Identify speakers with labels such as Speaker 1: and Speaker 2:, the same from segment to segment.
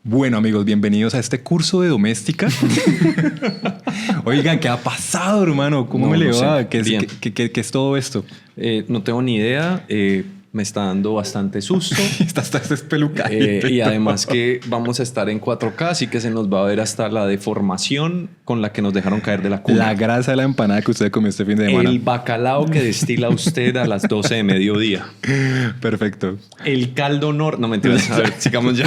Speaker 1: Bueno, amigos, bienvenidos a este curso de doméstica. Oigan, ¿qué ha pasado, hermano? ¿Cómo me le va?
Speaker 2: Sé.
Speaker 1: ¿Qué es todo esto?
Speaker 2: No tengo ni idea. Me está dando bastante susto.
Speaker 1: Estás espelucadito.
Speaker 2: Y además que vamos a estar en 4K, así que se nos va a ver hasta la deformación con la que nos dejaron caer de la cuna.
Speaker 1: La grasa de la empanada que usted comió este fin de semana.
Speaker 2: El bacalao que destila usted a las 12 de mediodía.
Speaker 1: Perfecto.
Speaker 2: El caldo No, mentiras. A ver, sigamos ya.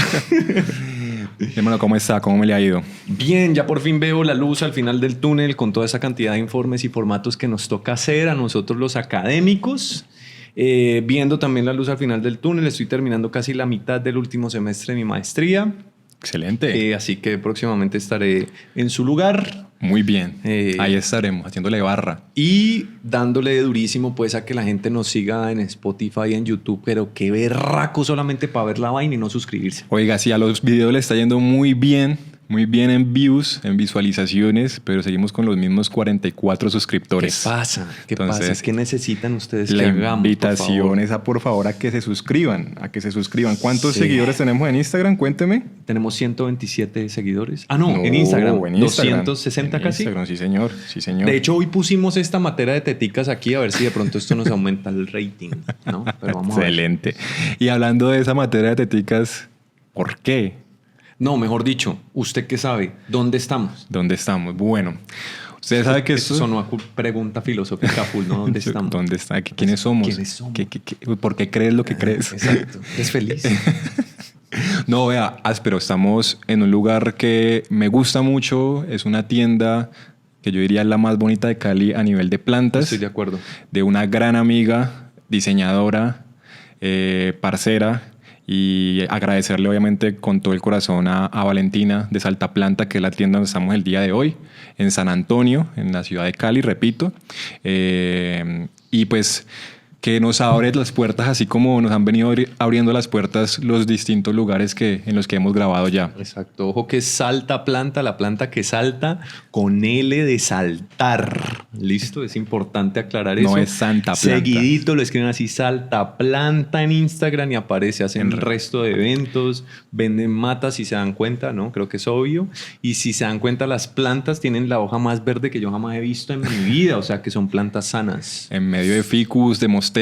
Speaker 1: Hermano, ¿cómo está? ¿Cómo me le ha ido?
Speaker 2: Bien, ya por fin veo la luz al final del túnel con toda esa cantidad de informes y formatos que nos toca hacer a nosotros los académicos. Viendo también la luz al final del túnel, estoy terminando casi la mitad del último semestre de mi maestría.
Speaker 1: Excelente.
Speaker 2: Así que próximamente estaré en su lugar.
Speaker 1: Muy bien. Ahí estaremos, haciéndole barra.
Speaker 2: Y dándole durísimo pues a que la gente nos siga en Spotify y en YouTube, pero qué berraco solamente para ver la vaina y no suscribirse.
Speaker 1: Oiga, sí, a los videos le está yendo muy bien en views, en visualizaciones, pero seguimos con los mismos 44 suscriptores.
Speaker 2: ¿Qué pasa?
Speaker 1: Entonces,
Speaker 2: ¿Qué necesitan ustedes
Speaker 1: la
Speaker 2: que hagamos?
Speaker 1: invitación es por favor a que se suscriban, ¿Cuántos seguidores tenemos en Instagram? Cuénteme.
Speaker 2: Tenemos 127 seguidores. En Instagram.
Speaker 1: En Instagram.
Speaker 2: 260 casi.
Speaker 1: Instagram, sí, señor.
Speaker 2: De hecho, hoy pusimos esta materia de teticas aquí a ver si de pronto esto nos aumenta el rating, ¿no? Pero vamos
Speaker 1: Excelente. Y hablando de esa materia de teticas, ¿por qué?
Speaker 2: No, mejor dicho, ¿usted qué sabe? ¿Dónde estamos?
Speaker 1: ¿Dónde estamos? Bueno, usted sabe que
Speaker 2: eso sonó a pregunta filosófica full, ¿no? ¿Dónde estamos?
Speaker 1: ¿Dónde está? ¿Quiénes somos?
Speaker 2: ¿Quiénes somos?
Speaker 1: ¿Por qué crees lo que crees?
Speaker 2: Exacto. ¿Es feliz?
Speaker 1: No, vea, áspero. Estamos en un lugar que me gusta mucho. Es una tienda que yo diría es la más bonita de Cali a nivel de plantas.
Speaker 2: Estoy de acuerdo.
Speaker 1: De una gran amiga, diseñadora, parcera. Y agradecerle obviamente con todo el corazón a Valentina de Saltaplanta, que es la tienda donde estamos el día de hoy, en San Antonio, en la ciudad de Cali, repito. Y pues que nos abre las puertas, así como nos han venido abriendo las puertas los distintos lugares en los que hemos grabado ya.
Speaker 2: Exacto. Ojo que es Saltaplanta, la planta que salta con L de saltar. ¿Listo? Es importante aclarar eso.
Speaker 1: No es Santa Planta.
Speaker 2: Seguidito lo escriben así, Saltaplanta en Instagram y aparece. Hacen el resto de eventos, venden matas si se dan cuenta, ¿no? Creo que es obvio. Y si se dan cuenta, las plantas tienen la hoja más verde que yo jamás he visto en mi vida. O sea, que son plantas sanas.
Speaker 1: En medio de ficus, de mosteras,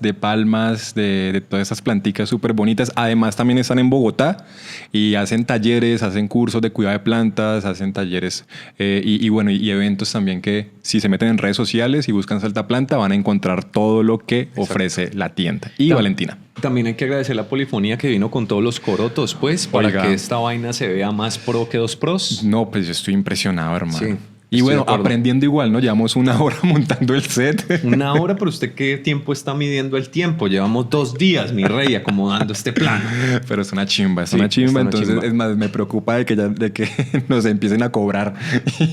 Speaker 1: de palmas, de todas esas planticas súper bonitas. Además, también están en Bogotá y hacen talleres, hacen cursos de cuidado de plantas, hacen talleres y eventos también que si se meten en redes sociales y buscan Saltaplanta van a encontrar todo lo que ofrece la tienda. Y Valentina.
Speaker 2: También hay que agradecer la polifonía que vino con todos los corotos, pues, para que esta vaina se vea más pro que dos pros.
Speaker 1: No, pues yo estoy impresionado, hermano.
Speaker 2: Sí.
Speaker 1: Y bueno, aprendiendo igual, ¿no? Llevamos 1 hora montando el set.
Speaker 2: 1 hora, pero ¿usted qué tiempo está midiendo el tiempo? Llevamos 2 días, mi rey, acomodando este plano.
Speaker 1: Pero es una chimba, entonces es más, me preocupa de que nos empiecen a cobrar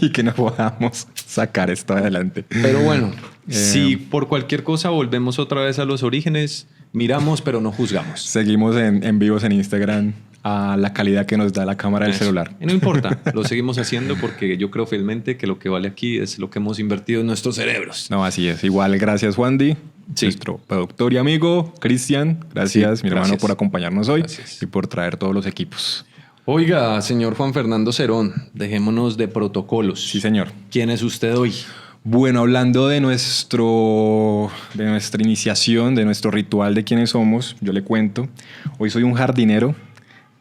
Speaker 1: y que no podamos sacar esto adelante.
Speaker 2: Pero bueno, si por cualquier cosa volvemos otra vez a los orígenes, miramos pero no juzgamos.
Speaker 1: Seguimos en vivos en Instagram a la calidad que nos da la cámara del celular.
Speaker 2: Y no importa, lo seguimos haciendo porque yo creo fielmente que lo que vale aquí es lo que hemos invertido en nuestros cerebros.
Speaker 1: No, así es. Igual, gracias Juandi, nuestro productor y amigo. Cristian, gracias, mi hermano, por acompañarnos hoy y por traer todos los equipos.
Speaker 2: Oiga, señor Juan Fernando Cerón, dejémonos de protocolos.
Speaker 1: Sí, señor.
Speaker 2: ¿Quién es usted hoy?
Speaker 1: Bueno, hablando de nuestra iniciación, de nuestro ritual de quiénes somos, yo le cuento. Hoy soy un jardinero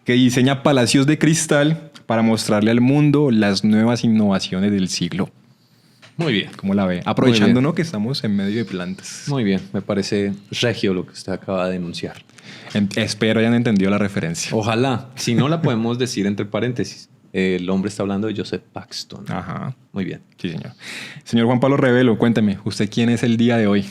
Speaker 1: que diseña palacios de cristal para mostrarle al mundo las nuevas innovaciones del siglo.
Speaker 2: Muy bien.
Speaker 1: ¿Cómo la ve? Aprovechando, ¿no?, que estamos en medio de plantas.
Speaker 2: Muy bien, me parece regio lo que usted acaba de denunciar.
Speaker 1: Espero hayan entendido la referencia.
Speaker 2: Ojalá. Si no, la podemos decir entre paréntesis. El hombre está hablando de Joseph Paxton.
Speaker 1: Ajá.
Speaker 2: Muy bien.
Speaker 1: Sí, señor. Señor Juan Pablo Revelo, cuénteme, ¿usted quién es el día de hoy?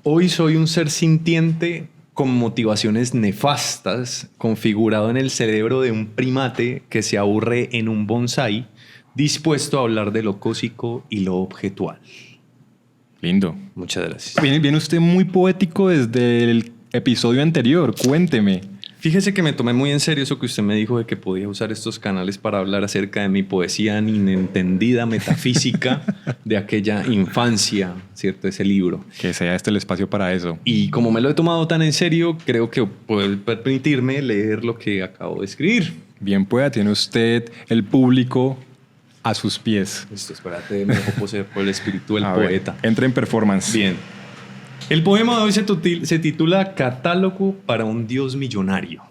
Speaker 2: Hoy soy un ser sintiente con motivaciones nefastas, configurado en el cerebro de un primate que se aburre en un bonsái, dispuesto a hablar de lo cósico y lo objetual.
Speaker 1: Lindo.
Speaker 2: Muchas gracias.
Speaker 1: Viene usted muy poético desde el episodio anterior. Cuénteme.
Speaker 2: Fíjese que me tomé muy en serio eso que usted me dijo de que podía usar estos canales para hablar acerca de mi poesía inentendida, metafísica de aquella infancia, ¿cierto? Ese libro.
Speaker 1: Que sea este el espacio para eso.
Speaker 2: Y como me lo he tomado tan en serio, creo que puedo permitirme leer lo que acabo de escribir.
Speaker 1: Bien pueda, tiene usted el público a sus pies.
Speaker 2: Listo, espérate, me dejo poseer por el espíritu del
Speaker 1: A ver,
Speaker 2: poeta.
Speaker 1: entra en performance.
Speaker 2: Bien. El poema de hoy se titula Catálogo para un Dios millonario.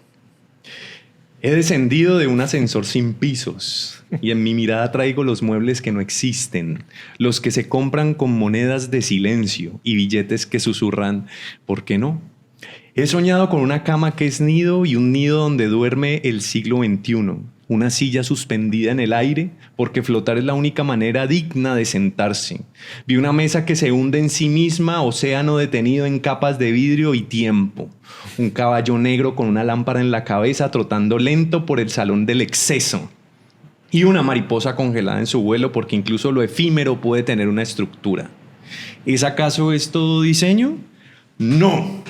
Speaker 2: He descendido de un ascensor sin pisos y en mi mirada traigo los muebles que no existen, los que se compran con monedas de silencio y billetes que susurran, ¿por qué no? He soñado con una cama que es nido y un nido donde duerme el siglo XXI. Una silla suspendida en el aire, porque flotar es la única manera digna de sentarse. Vi una mesa que se hunde en sí misma, océano detenido en capas de vidrio y tiempo. Un caballo negro con una lámpara en la cabeza trotando lento por el salón del exceso. Y una mariposa congelada en su vuelo, porque incluso lo efímero puede tener una estructura. ¿Es acaso esto diseño? ¡No!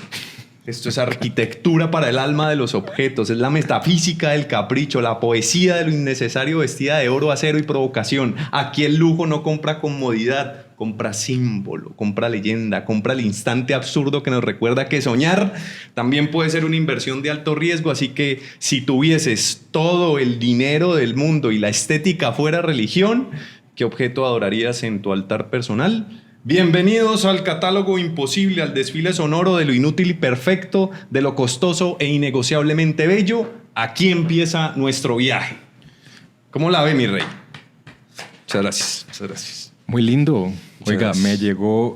Speaker 2: Esto es arquitectura para el alma de los objetos, es la metafísica del capricho, la poesía de lo innecesario vestida de oro, acero y provocación. Aquí el lujo no compra comodidad, compra símbolo, compra leyenda, compra el instante absurdo que nos recuerda que soñar también puede ser una inversión de alto riesgo. Así que si tuvieses todo el dinero del mundo y la estética fuera religión, ¿qué objeto adorarías en tu altar personal? Bienvenidos al catálogo imposible, al desfile sonoro de lo inútil y perfecto, de lo costoso e innegociablemente bello. Aquí empieza nuestro viaje. ¿Cómo la ve, mi rey? Muchas gracias, muchas gracias.
Speaker 1: Muy lindo. Oiga,
Speaker 2: gracias.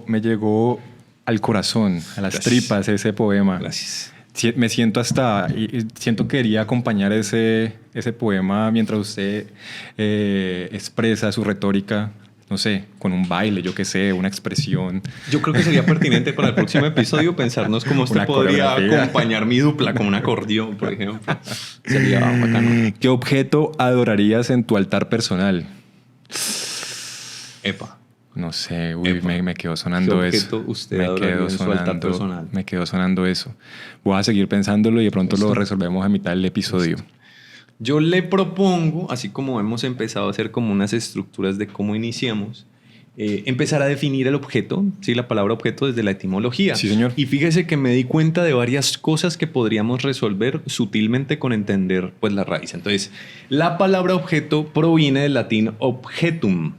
Speaker 1: me llegó al corazón, a las tripas ese poema.
Speaker 2: Gracias.
Speaker 1: Me siento siento que quería acompañar ese poema mientras usted expresa su retórica. No sé, con un baile, yo qué sé, una expresión.
Speaker 2: Yo creo que sería pertinente para el próximo episodio pensarnos cómo usted
Speaker 1: Una
Speaker 2: podría
Speaker 1: coreografía.
Speaker 2: acompañar mi dupla con un acordeón, por ejemplo. Sería bacano.
Speaker 1: ¿Qué objeto adorarías en tu altar personal?
Speaker 2: Epa.
Speaker 1: No sé,
Speaker 2: Epa.
Speaker 1: me quedó sonando
Speaker 2: ¿Qué
Speaker 1: eso.
Speaker 2: objeto usted adoraría en su altar personal?
Speaker 1: Me quedó sonando eso. Voy a seguir pensándolo y de pronto
Speaker 2: ¿Listo?
Speaker 1: lo resolvemos a mitad del episodio.
Speaker 2: Yo le propongo, así como hemos empezado a hacer como unas estructuras de cómo iniciamos, empezar a definir el objeto, ¿sí? La palabra objeto desde la etimología.
Speaker 1: Sí, señor.
Speaker 2: Y fíjese que me di cuenta de varias cosas que podríamos resolver sutilmente con entender pues, la raíz. Entonces, la palabra objeto proviene del latín objetum,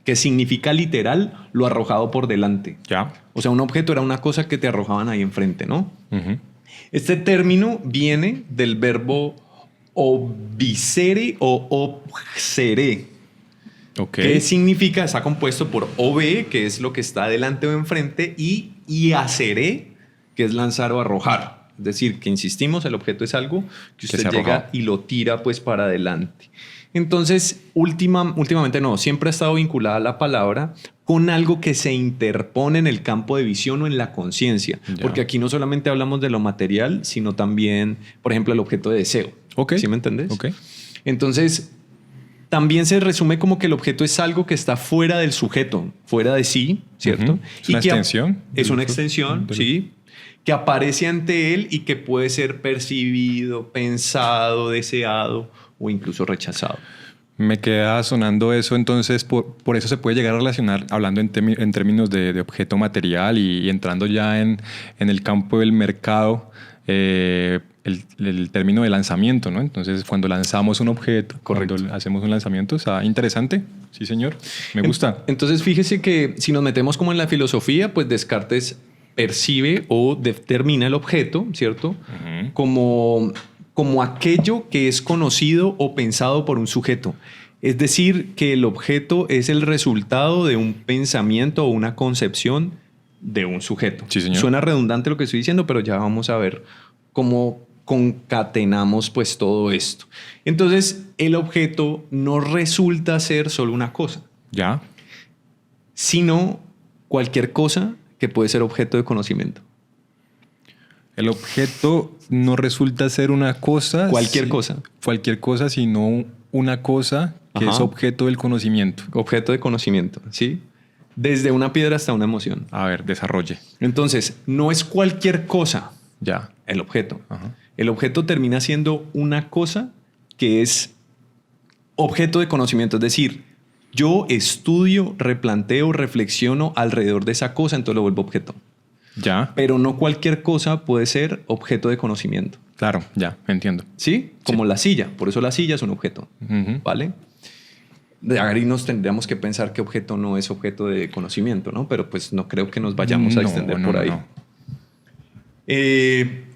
Speaker 2: que significa literal lo arrojado por delante.
Speaker 1: ¿Ya?
Speaker 2: O sea, un objeto era una cosa que te arrojaban ahí enfrente, ¿no?
Speaker 1: Ujú.
Speaker 2: Este término viene del verbo obicere o obsere,
Speaker 1: Ok.
Speaker 2: que significa, está compuesto por obe, que es lo que está delante o enfrente, y iacere, que es lanzar o arrojar. Es decir, que insistimos, el objeto es algo que
Speaker 1: Que
Speaker 2: usted
Speaker 1: se
Speaker 2: llega
Speaker 1: arroja.
Speaker 2: y lo tira pues para adelante. Entonces, últimamente no, siempre ha estado vinculada la palabra con algo que se interpone en el campo de visión o en la conciencia.
Speaker 1: Ya.
Speaker 2: Porque aquí no solamente hablamos de lo material, sino también, por ejemplo, el objeto de deseo.
Speaker 1: Ok.
Speaker 2: ¿Sí me entendés?
Speaker 1: Ok.
Speaker 2: Entonces, también se resume como que el objeto es algo que está fuera del sujeto, fuera de sí, ¿cierto?
Speaker 1: Ujú. Es una
Speaker 2: que
Speaker 1: extensión.
Speaker 2: Es una extensión, sí, que aparece ante él y que puede ser percibido, pensado, deseado o incluso rechazado.
Speaker 1: Me queda sonando eso, entonces por eso se puede llegar a relacionar, hablando en términos de objeto material y entrando ya en el campo del mercado, el término de lanzamiento, ¿no? Entonces, cuando lanzamos un objeto,
Speaker 2: Correcto.
Speaker 1: cuando hacemos un lanzamiento, está interesante. Sí, señor. Me gusta.
Speaker 2: Entonces, fíjese que si nos metemos como en la filosofía, pues Descartes percibe o determina el objeto, ¿cierto?
Speaker 1: Ujú.
Speaker 2: Como aquello que es conocido o pensado por un sujeto. Es decir, que el objeto es el resultado de un pensamiento o una concepción de un sujeto.
Speaker 1: Sí, señor.
Speaker 2: Suena redundante lo que estoy diciendo, pero ya vamos a ver cómo concatenamos pues todo esto. Entonces, el objeto no resulta ser solo una cosa,
Speaker 1: Ya.
Speaker 2: sino cualquier cosa que puede ser objeto de conocimiento.
Speaker 1: El objeto no resulta ser una cosa.
Speaker 2: Cualquier cosa.
Speaker 1: Cualquier cosa, sino una cosa que
Speaker 2: Ajá.
Speaker 1: es objeto del conocimiento.
Speaker 2: Objeto de conocimiento, ¿sí? Desde una piedra hasta una emoción.
Speaker 1: A ver, desarrolle.
Speaker 2: Entonces, no es cualquier cosa
Speaker 1: Ya.
Speaker 2: el objeto.
Speaker 1: Ajá.
Speaker 2: El objeto termina siendo una cosa que es objeto de conocimiento. Es decir, yo estudio, replanteo, reflexiono alrededor de esa cosa, entonces lo vuelvo objeto.
Speaker 1: Ya.
Speaker 2: Pero no cualquier cosa puede ser objeto de conocimiento.
Speaker 1: Claro, ya, entiendo.
Speaker 2: ¿Sí? Como la silla. Por eso la silla es un objeto.
Speaker 1: Ujú.
Speaker 2: ¿Vale? De ahí nos tendríamos que pensar que objeto no es objeto de conocimiento, ¿no? Pero pues no creo que nos vayamos a
Speaker 1: No,
Speaker 2: extender
Speaker 1: no,
Speaker 2: por
Speaker 1: no,
Speaker 2: ahí.
Speaker 1: no.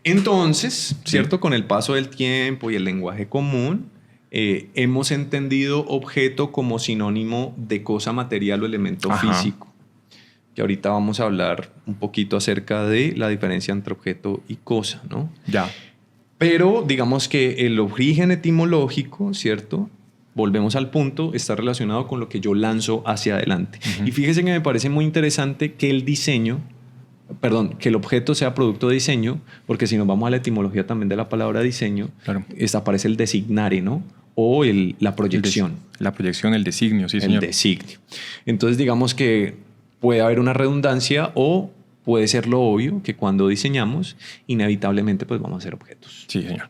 Speaker 2: Entonces, ¿cierto? Con el paso del tiempo y el lenguaje común, hemos entendido objeto como sinónimo de cosa material o elemento
Speaker 1: Ajá.
Speaker 2: físico. Que ahorita vamos a hablar un poquito acerca de la diferencia entre objeto y cosa, ¿no?
Speaker 1: Ya.
Speaker 2: Pero digamos que el origen etimológico, ¿cierto? Volvemos al punto, está relacionado con lo que yo lanzo hacia adelante. Y fíjese que me parece muy interesante que el diseño, que el objeto sea producto de diseño, porque si nos vamos a la etimología también de la palabra diseño,
Speaker 1: Claro.
Speaker 2: aparece el designare, ¿no? O la proyección.
Speaker 1: La proyección, el designio, sí,
Speaker 2: El
Speaker 1: señor.
Speaker 2: designio. Entonces digamos que puede haber una redundancia o puede ser lo obvio que cuando diseñamos, inevitablemente pues vamos a hacer objetos.
Speaker 1: Sí, señor.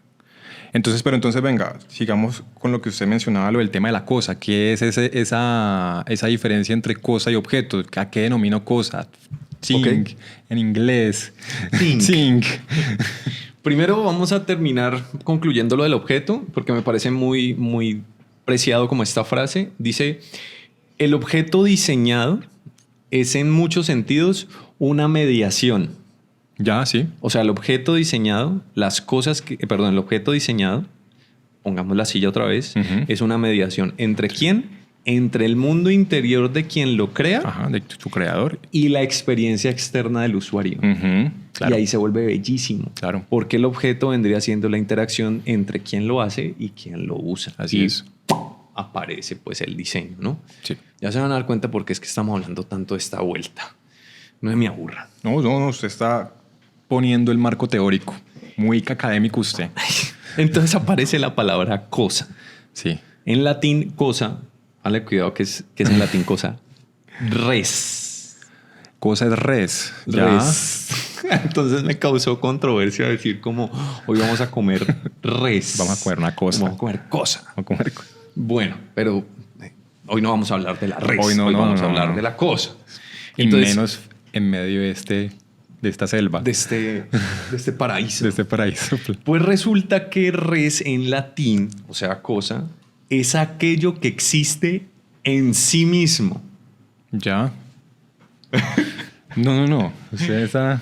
Speaker 1: Entonces, pero entonces venga, sigamos con lo que usted mencionaba, lo del tema de la cosa. ¿Qué es esa diferencia entre cosa y objeto? ¿A qué denomino cosa? Thing,
Speaker 2: Ok.
Speaker 1: en inglés.
Speaker 2: Thing.
Speaker 1: Thing.
Speaker 2: Primero vamos a terminar concluyendo lo del objeto, porque me parece muy, muy preciado como esta frase. Dice, el objeto diseñado es en muchos sentidos una mediación.
Speaker 1: Ya, sí.
Speaker 2: O sea, el objeto diseñado, el objeto diseñado, pongamos la silla otra vez,
Speaker 1: Ujú.
Speaker 2: es una mediación. ¿Entre quién? Entre el mundo interior de quien lo crea
Speaker 1: Ajá, de tu creador.
Speaker 2: y la experiencia externa del usuario.
Speaker 1: Ujú, claro.
Speaker 2: Y ahí se vuelve bellísimo.
Speaker 1: Claro.
Speaker 2: Porque el objeto vendría siendo la interacción entre quien lo hace y quien lo usa.
Speaker 1: Así
Speaker 2: y
Speaker 1: es.
Speaker 2: aparece pues el diseño, ¿no?
Speaker 1: Sí.
Speaker 2: Ya se van a dar cuenta porque es que estamos hablando tanto de esta vuelta. No me aburra.
Speaker 1: No, no, usted está poniendo el marco teórico. Muy académico usted.
Speaker 2: Entonces aparece la palabra cosa.
Speaker 1: Sí.
Speaker 2: En latín, cosa, dale cuidado que es en latín cosa, res.
Speaker 1: Cosa es res. Ya.
Speaker 2: Res. Entonces me causó controversia decir como hoy vamos a comer res.
Speaker 1: Vamos a comer una cosa.
Speaker 2: Vamos a comer cosa.
Speaker 1: Vamos a comer
Speaker 2: Bueno, pero hoy no vamos a hablar de la res.
Speaker 1: Hoy no,
Speaker 2: vamos
Speaker 1: no,
Speaker 2: a hablar
Speaker 1: no.
Speaker 2: de la cosa.
Speaker 1: y
Speaker 2: Entonces,
Speaker 1: menos en medio de esta selva.
Speaker 2: de este paraíso.
Speaker 1: de este paraíso.
Speaker 2: Pues resulta que res en latín, o sea, cosa, es aquello que existe en sí mismo.
Speaker 1: Ya. No. O sea, esa...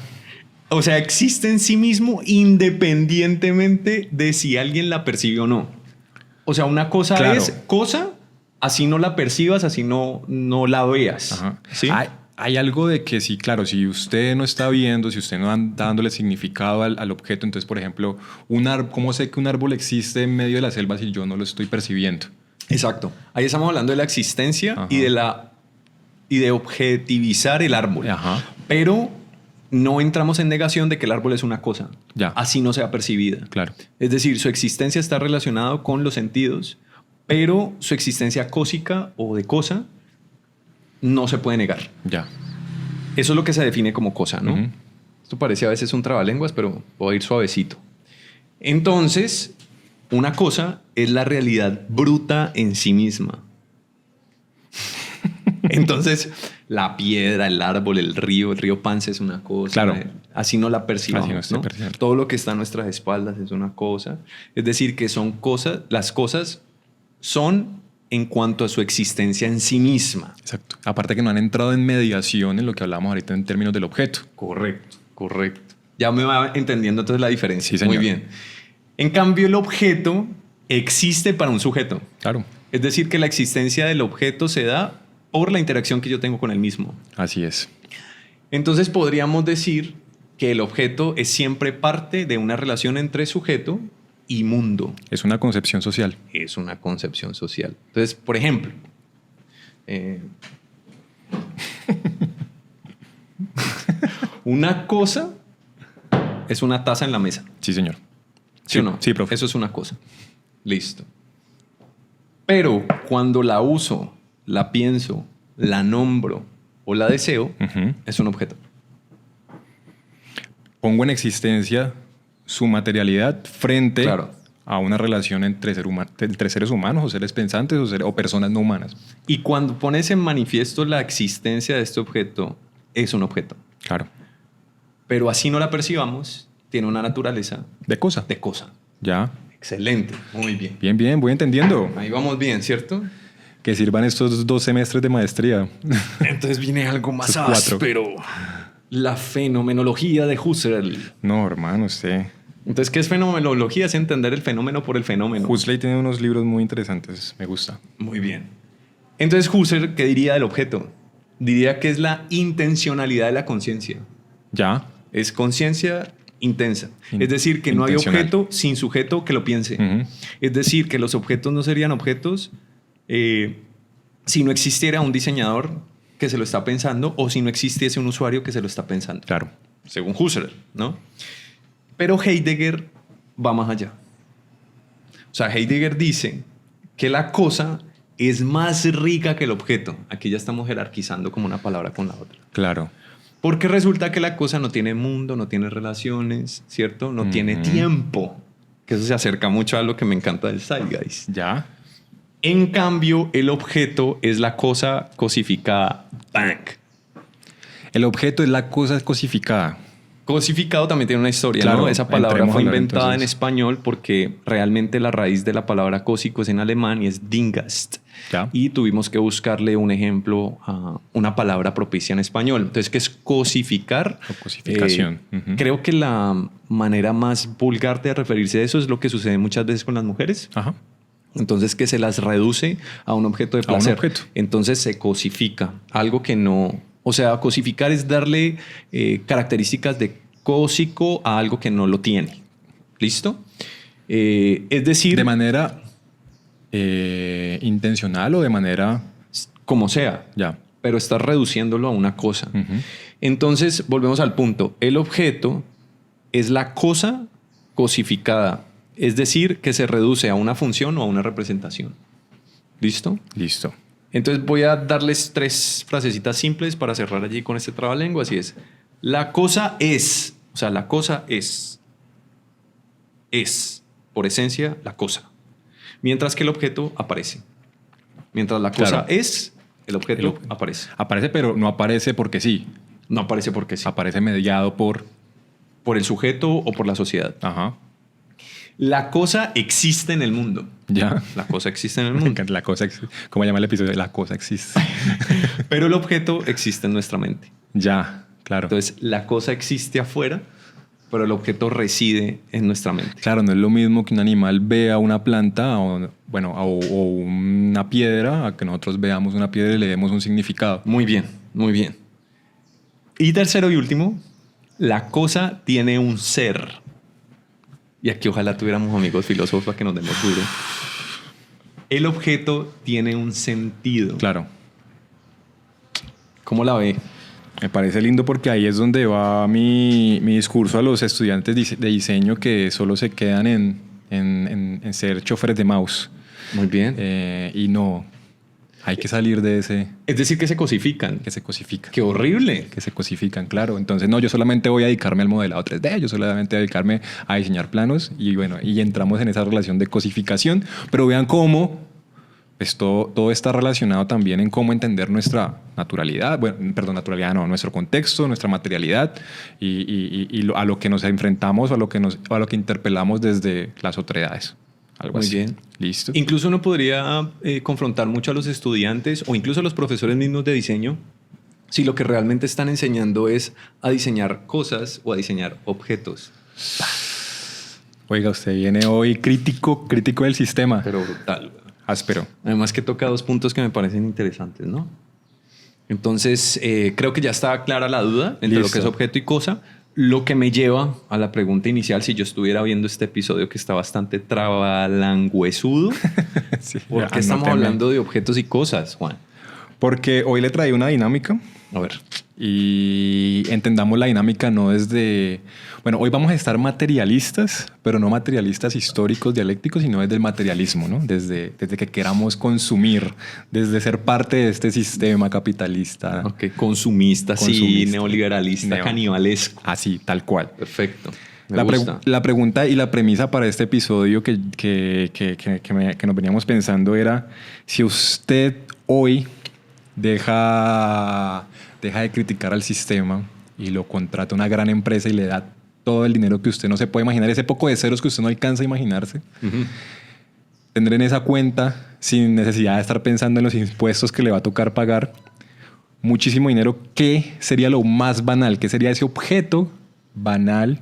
Speaker 2: O sea, existe en sí mismo independientemente de si alguien la percibe o no. O sea, una cosa
Speaker 1: Claro.
Speaker 2: es cosa, así no la percibas, así no la veas.
Speaker 1: Ajá.
Speaker 2: ¿Sí?
Speaker 1: Hay algo de que sí, claro, si usted no está viendo, si usted no está dándole significado al objeto, entonces, por ejemplo, ¿cómo sé que un árbol existe en medio de la selva si yo no lo estoy percibiendo?
Speaker 2: Exacto. Ahí estamos hablando de la existencia
Speaker 1: Ajá.
Speaker 2: y de objetivizar el árbol.
Speaker 1: Ajá.
Speaker 2: Pero no entramos en negación de que el árbol es una cosa.
Speaker 1: Ya.
Speaker 2: Así no sea percibida.
Speaker 1: Claro.
Speaker 2: Es decir, su existencia está relacionada con los sentidos, pero su existencia cósica o de cosa no se puede negar.
Speaker 1: Ya.
Speaker 2: Eso es lo que se define como cosa, ¿no?
Speaker 1: Ujú.
Speaker 2: Esto parece a veces un trabalenguas, pero voy a ir suavecito. Entonces, una cosa es la realidad bruta en sí misma. Entonces, la piedra, el árbol, el río Pance es una cosa.
Speaker 1: Claro.
Speaker 2: Así no la percibamos.
Speaker 1: Así no se
Speaker 2: ¿no?
Speaker 1: percibe.
Speaker 2: Todo lo que está a nuestras espaldas es una cosa. Es decir, que son cosas, las cosas son en cuanto a su existencia en sí misma.
Speaker 1: Exacto. Aparte que no han entrado en mediación en lo que hablamos ahorita en términos del objeto.
Speaker 2: Correcto. Ya me va entendiendo entonces la diferencia.
Speaker 1: Sí, señor.
Speaker 2: Muy bien. En cambio, el objeto existe para un sujeto.
Speaker 1: Claro.
Speaker 2: Es decir, que la existencia del objeto se da por la interacción que yo tengo con el mismo.
Speaker 1: Así es.
Speaker 2: Entonces podríamos decir que el objeto es siempre parte de una relación entre sujeto y mundo.
Speaker 1: Es una concepción social.
Speaker 2: Es una concepción social. Entonces, por ejemplo, una cosa es una taza en la mesa.
Speaker 1: Sí, señor.
Speaker 2: ¿Sí o no?
Speaker 1: Sí, profe.
Speaker 2: Eso es una cosa. Listo. Pero cuando la uso, la pienso, la nombro o la deseo,
Speaker 1: Ujú.
Speaker 2: es un objeto.
Speaker 1: Pongo en existencia su materialidad frente
Speaker 2: Claro.
Speaker 1: a una relación entre seres humanos o seres pensantes o personas no humanas.
Speaker 2: Y cuando pones en manifiesto la existencia de este objeto, es un objeto.
Speaker 1: Claro.
Speaker 2: Pero así no la percibamos, tiene una naturaleza
Speaker 1: De cosa.
Speaker 2: de cosa.
Speaker 1: Ya.
Speaker 2: Excelente, muy bien.
Speaker 1: Bien, bien, voy entendiendo.
Speaker 2: Ahí vamos bien, ¿cierto?
Speaker 1: Que sirvan estos 2 semestres de maestría.
Speaker 2: Entonces viene algo más
Speaker 1: Esos 4.
Speaker 2: áspero. La fenomenología de Husserl.
Speaker 1: No, hermano, usted.
Speaker 2: Entonces, ¿qué es fenomenología? Es entender el fenómeno por el fenómeno.
Speaker 1: Huxley tiene unos libros muy interesantes. Me gusta.
Speaker 2: Muy bien. Entonces, Husserl, ¿qué diría del objeto? Diría que es la intencionalidad de la conciencia.
Speaker 1: Ya.
Speaker 2: Es conciencia intensa. Es decir, que no hay
Speaker 1: Intencional.
Speaker 2: objeto sin sujeto que lo piense.
Speaker 1: Ujú.
Speaker 2: Es decir, que los objetos no serían objetos si no existiera un diseñador que se lo está pensando o si no existiese un usuario que se lo está pensando.
Speaker 1: Claro.
Speaker 2: Según Husserl, ¿no? Pero Heidegger va más allá. O sea, Heidegger dice que la cosa es más rica que el objeto. Aquí ya estamos jerarquizando como una palabra con la otra.
Speaker 1: Claro.
Speaker 2: Porque resulta que la cosa no tiene mundo, no tiene relaciones, ¿cierto? No tiene tiempo. Que eso se acerca mucho a lo que me encanta del Zeitgeist.
Speaker 1: Ya.
Speaker 2: En cambio, el objeto es la cosa cosificada. Bang.
Speaker 1: El objeto es la cosa cosificada.
Speaker 2: Cosificado también tiene una historia,
Speaker 1: Claro,
Speaker 2: ¿no? Esa palabra
Speaker 1: entremos
Speaker 2: fue
Speaker 1: a hablar,
Speaker 2: inventada en
Speaker 1: entonces.
Speaker 2: español porque realmente la raíz de la palabra cósico es en alemán y es Dingast.
Speaker 1: Ya.
Speaker 2: Y tuvimos que buscarle un ejemplo a una palabra propicia en español. Entonces, ¿qué es cosificar?
Speaker 1: O cosificación. Ujú.
Speaker 2: Creo que la manera más vulgar de referirse a eso es lo que sucede muchas veces con las mujeres.
Speaker 1: Ajá.
Speaker 2: Entonces, que se las reduce a un objeto de
Speaker 1: A un
Speaker 2: placer.
Speaker 1: objeto.
Speaker 2: Entonces, se cosifica. Algo que no... O sea, cosificar es darle características de cósico a algo que no lo tiene. ¿Listo? Es decir...
Speaker 1: De manera intencional o de manera...
Speaker 2: como sea.
Speaker 1: Ya.
Speaker 2: Pero estás reduciéndolo a una cosa.
Speaker 1: Ujú.
Speaker 2: Entonces, volvemos al punto. El objeto es la cosa cosificada. Es decir, que se reduce a una función o a una representación. ¿Listo?
Speaker 1: Listo.
Speaker 2: Entonces voy a darles 3 frasecitas simples para cerrar allí con este trabalenguas. Así es. La cosa es. O sea, la cosa es. Es, por esencia, la cosa. Mientras que el objeto aparece. Mientras la cosa
Speaker 1: Claro.
Speaker 2: es, el objeto aparece.
Speaker 1: Aparece, pero no aparece porque sí.
Speaker 2: No aparece porque sí.
Speaker 1: Aparece mediado por...
Speaker 2: Por el sujeto o por la sociedad.
Speaker 1: Ajá.
Speaker 2: La cosa existe en el mundo.
Speaker 1: Ya.
Speaker 2: La cosa existe en el
Speaker 1: Me
Speaker 2: mundo.
Speaker 1: encanta la cosa. ¿Cómo llama el episodio? La cosa existe.
Speaker 2: Pero el objeto existe en nuestra mente.
Speaker 1: Ya, claro.
Speaker 2: Entonces, la cosa existe afuera, pero el objeto reside en nuestra mente.
Speaker 1: Claro, no es lo mismo que un animal vea una planta o una piedra a que nosotros veamos una piedra y le demos un significado.
Speaker 2: Muy bien, muy bien. Y tercero y último, la cosa tiene un ser. Y aquí ojalá tuviéramos amigos filósofos para que nos demos duro. El objeto tiene un sentido.
Speaker 1: Claro.
Speaker 2: ¿Cómo la ve?
Speaker 1: Me parece lindo porque ahí es donde va mi discurso a los estudiantes de diseño que solo se quedan en ser choferes de mouse.
Speaker 2: Muy bien.
Speaker 1: Y no, hay que salir de ese
Speaker 2: Es decir, que se cosifican.
Speaker 1: que se cosifica.
Speaker 2: ¡Qué horrible!
Speaker 1: Que se cosifican, claro. Entonces, no, yo solamente voy a dedicarme al modelado 3D, yo solamente voy a dedicarme a diseñar planos y bueno, y entramos en esa relación de cosificación, pero vean cómo todo está relacionado también en cómo entender nuestra naturalidad, naturalidad no, nuestro contexto, nuestra materialidad y a lo que nos enfrentamos, a lo que interpelamos desde las otredades. Algo
Speaker 2: Muy
Speaker 1: así.
Speaker 2: bien.
Speaker 1: Listo.
Speaker 2: Incluso uno podría confrontar mucho a los estudiantes o incluso a los profesores mismos de diseño si lo que realmente están enseñando es a diseñar cosas o a diseñar objetos.
Speaker 1: Oiga, usted viene hoy crítico del sistema.
Speaker 2: Pero brutal.
Speaker 1: Áspero.
Speaker 2: Además que toca 2 puntos que me parecen interesantes, ¿no? Entonces, creo que ya está clara la duda entre lo
Speaker 1: Listo.
Speaker 2: que es objeto y cosa. Lo que me lleva a la pregunta inicial, si yo estuviera viendo este episodio que está bastante trabalangüezudo,
Speaker 1: Sí,
Speaker 2: ¿por qué estamos
Speaker 1: anóteme.
Speaker 2: hablando de objetos y cosas, Juan?
Speaker 1: Porque hoy le traí una dinámica
Speaker 2: A ver.
Speaker 1: y entendamos la dinámica no desde... Bueno, hoy vamos a estar materialistas, pero no materialistas históricos, dialécticos, sino desde el materialismo, ¿no? Desde que queramos consumir, desde ser parte de este sistema capitalista.
Speaker 2: Ok, consumista, sí,
Speaker 1: Consumista.
Speaker 2: neoliberalista,
Speaker 1: Neo.
Speaker 2: canibalesco.
Speaker 1: Así, tal cual.
Speaker 2: Perfecto. Me gusta.
Speaker 1: La pregunta y la premisa para este episodio que nos veníamos pensando era si usted hoy deja de criticar al sistema y lo contrata una gran empresa y le da todo el dinero que usted no se puede imaginar, ese poco de ceros que usted no alcanza a imaginarse, tendré en esa cuenta, sin necesidad de estar pensando en los impuestos que le va a tocar pagar, muchísimo dinero. ¿Qué sería lo más banal? ¿Qué sería ese objeto banal?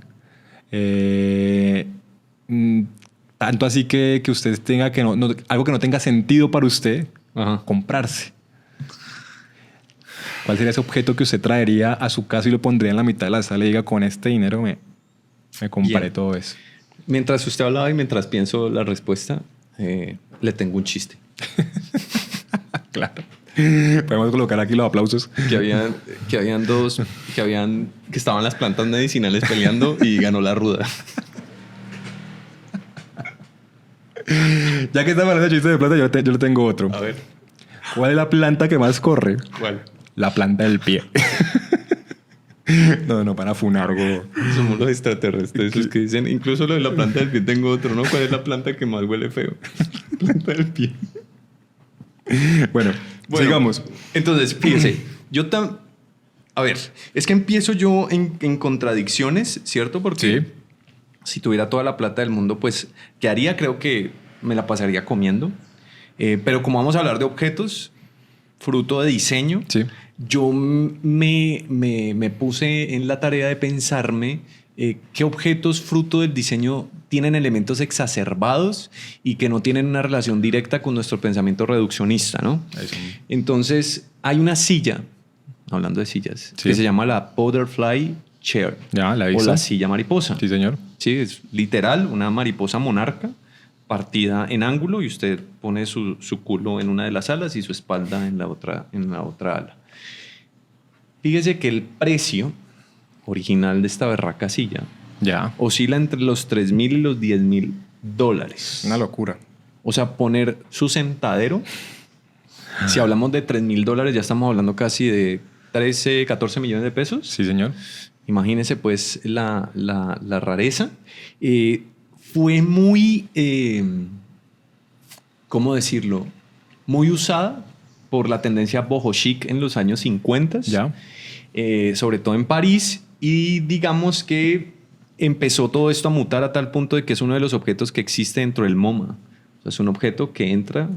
Speaker 1: Tanto así que usted tenga que algo que no tenga sentido para usted, comprarse. ¿Cuál sería ese objeto que usted traería a su casa y lo pondría en la mitad de la sala y diga, con este dinero me compraré todo eso?
Speaker 2: Mientras usted hablaba y mientras pienso la respuesta, le tengo un chiste.
Speaker 1: Claro. Podemos colocar aquí los aplausos.
Speaker 2: Que estaban las plantas medicinales peleando y ganó la ruda.
Speaker 1: Ya que estamos hablando de chistes de planta, yo le tengo otro.
Speaker 2: A ver.
Speaker 1: ¿Cuál es la planta que más corre?
Speaker 2: ¿Cuál?
Speaker 1: La planta del pie. No, para funar, güey.
Speaker 2: Somos los extraterrestres, los que dicen, incluso lo de la planta del pie tengo otro, ¿no? ¿Cuál es la planta que más huele feo? Planta del pie.
Speaker 1: Bueno, sigamos.
Speaker 2: Entonces, fíjese, a ver, es que empiezo yo en contradicciones, ¿cierto? Porque si tuviera toda la plata del mundo, pues, ¿qué haría? Creo que me la pasaría comiendo. Pero como vamos a hablar de objetos, fruto de diseño, yo me puse en la tarea de pensarme qué objetos fruto del diseño tienen elementos exacerbados y que no tienen una relación directa con nuestro pensamiento reduccionista, ¿no?
Speaker 1: Eso.
Speaker 2: Entonces, hay una silla, hablando de sillas, que se llama la Butterfly Chair.
Speaker 1: Ya, la he
Speaker 2: o
Speaker 1: visto.
Speaker 2: la silla mariposa.
Speaker 1: Sí, señor.
Speaker 2: Sí, es literal una mariposa monarca partida en ángulo y usted pone su culo en una de las alas y su espalda en la otra ala. Fíjese que el precio original de esta berraca silla oscila entre los $3,000 y los $10,000.
Speaker 1: Una locura.
Speaker 2: O sea, poner su sentadero, si hablamos de $3,000, ya estamos hablando casi de 13, 14 millones de pesos.
Speaker 1: Sí, señor.
Speaker 2: Imagínese pues la rareza. Fue muy, ¿cómo decirlo? Muy usada por la tendencia boho chic en los años 50, sobre todo en París, y digamos que empezó todo esto a mutar a tal punto de que es uno de los objetos que existe dentro del MoMA. O sea, es un objeto que entra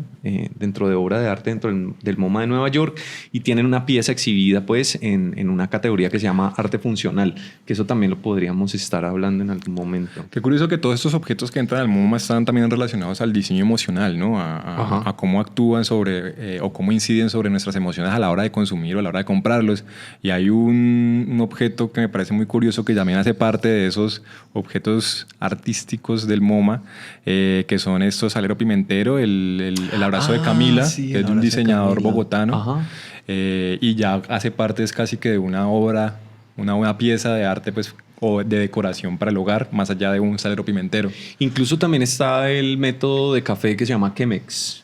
Speaker 2: dentro de obra de arte dentro del MoMA de Nueva York y tienen una pieza exhibida pues en una categoría que se llama arte funcional, que eso también lo podríamos estar hablando en algún momento.
Speaker 1: Qué curioso que todos estos objetos que entran al MoMA están también relacionados al diseño emocional, ¿no? A cómo actúan sobre o cómo inciden sobre nuestras emociones a la hora de consumir o a la hora de comprarlos. Y hay un objeto que me parece muy curioso que también hace parte de esos objetos artísticos del MoMA, que son estos Salero Pimentero, el abrazo de Camila, que es de un diseñador bogotano, y ya hace parte es casi que de una obra, una pieza de arte pues, o de decoración para el hogar, más allá de un salero pimentero.
Speaker 2: Incluso también está el método de café que se llama Chemex.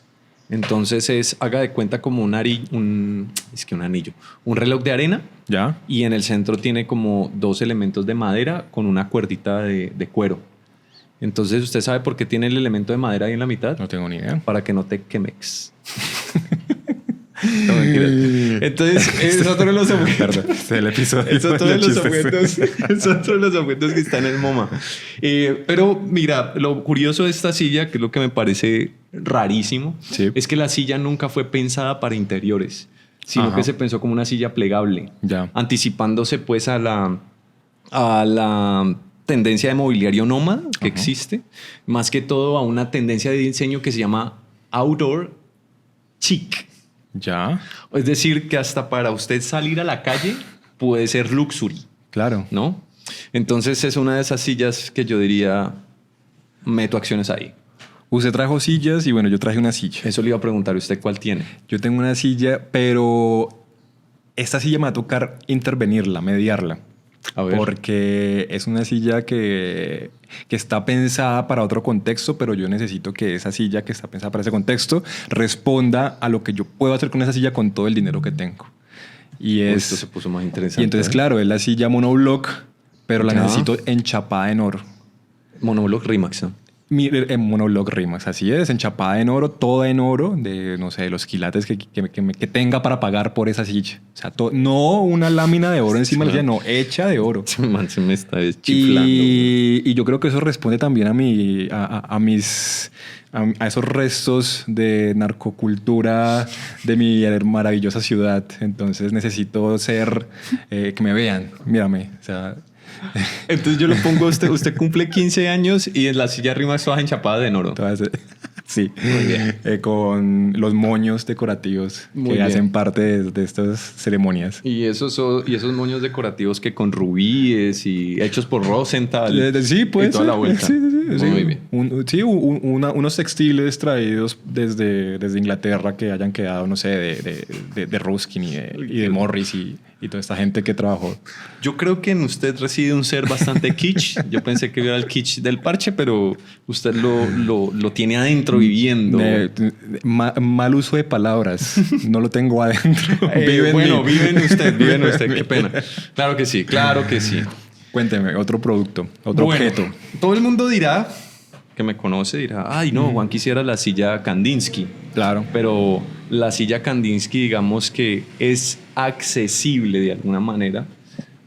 Speaker 2: Entonces haga de cuenta como un anillo, un reloj de arena, y en el centro tiene como dos elementos de madera con una cuerdita de cuero. Entonces, ¿usted sabe por qué tiene el elemento de madera ahí en la mitad?
Speaker 1: No tengo ni idea.
Speaker 2: Para que no te quemex. No, mentira. Entonces, es otro de los objetos.
Speaker 1: Perdón, es el episodio.
Speaker 2: Es otro de los objetos. Es otro de los objetos que está en el MoMA. Pero mira, lo curioso de esta silla, que es lo que me parece rarísimo, es que la silla nunca fue pensada para interiores, sino que se pensó como una silla plegable, anticipándose pues a la tendencia de mobiliario nómada que existe, más que todo a una tendencia de diseño que se llama outdoor chic. Es decir, que hasta para usted salir a la calle puede ser luxury.
Speaker 1: Claro.
Speaker 2: ¿No? Entonces es una de esas sillas que yo diría, meto acciones ahí.
Speaker 1: Usted trajo sillas y bueno, yo traje una silla.
Speaker 2: Eso le iba a preguntar, ¿usted cuál tiene?
Speaker 1: Yo tengo una silla, pero esta silla me va a tocar intervenirla, mediarla. A ver. Porque es una silla que está pensada para otro contexto, pero yo necesito que esa silla que está pensada para ese contexto responda a lo que yo puedo hacer con esa silla con todo el dinero que tengo. Y
Speaker 2: esto se puso más interesante.
Speaker 1: Y entonces, claro, es la silla monoblock pero la
Speaker 2: Ya.
Speaker 1: necesito enchapada en oro.
Speaker 2: Monoblock Rimax, ¿no?
Speaker 1: En monoblock Rimax, así es, enchapada en oro, toda en oro, de no sé, los quilates que tenga para pagar por esa silla. O sea, no una lámina de oro encima de la silla, no, hecha de oro.
Speaker 2: Ese man se me está deschiflando.
Speaker 1: Y yo creo que eso responde también a esos restos de narcocultura de mi maravillosa ciudad. Entonces necesito ser, que me vean, mírame, o sea...
Speaker 2: Entonces yo lo pongo a usted. Usted cumple 15 años y en la silla Rimax toda enchapada de oro.
Speaker 1: Entonces, sí,
Speaker 2: Muy bien.
Speaker 1: con los moños decorativos
Speaker 2: Muy
Speaker 1: que
Speaker 2: bien.
Speaker 1: hacen parte de estas ceremonias.
Speaker 2: Y esos moños decorativos que con rubíes y hechos por Rosenthal.
Speaker 1: Sí, puede
Speaker 2: y toda
Speaker 1: ser.
Speaker 2: la vuelta.
Speaker 1: Sí.
Speaker 2: Muy bien.
Speaker 1: Unos textiles traídos desde Inglaterra que hayan quedado, no sé, de Ruskin y de Morris y toda esta gente que trabajó.
Speaker 2: Yo creo que en usted reside un ser bastante kitsch. Yo pensé que era el kitsch del parche, pero usted lo tiene adentro viviendo.
Speaker 1: Mal uso de palabras. No lo tengo adentro. Vive en mí.
Speaker 2: Vive en usted. Qué pena. Claro que sí, claro que sí.
Speaker 1: Cuénteme, otro producto, otro
Speaker 2: Bueno,
Speaker 1: objeto.
Speaker 2: todo el mundo dirá, que me conoce, dirá, ay no, Juan quisiera la silla Kandinsky.
Speaker 1: Claro.
Speaker 2: Pero la silla Kandinsky, digamos que es accesible de alguna manera.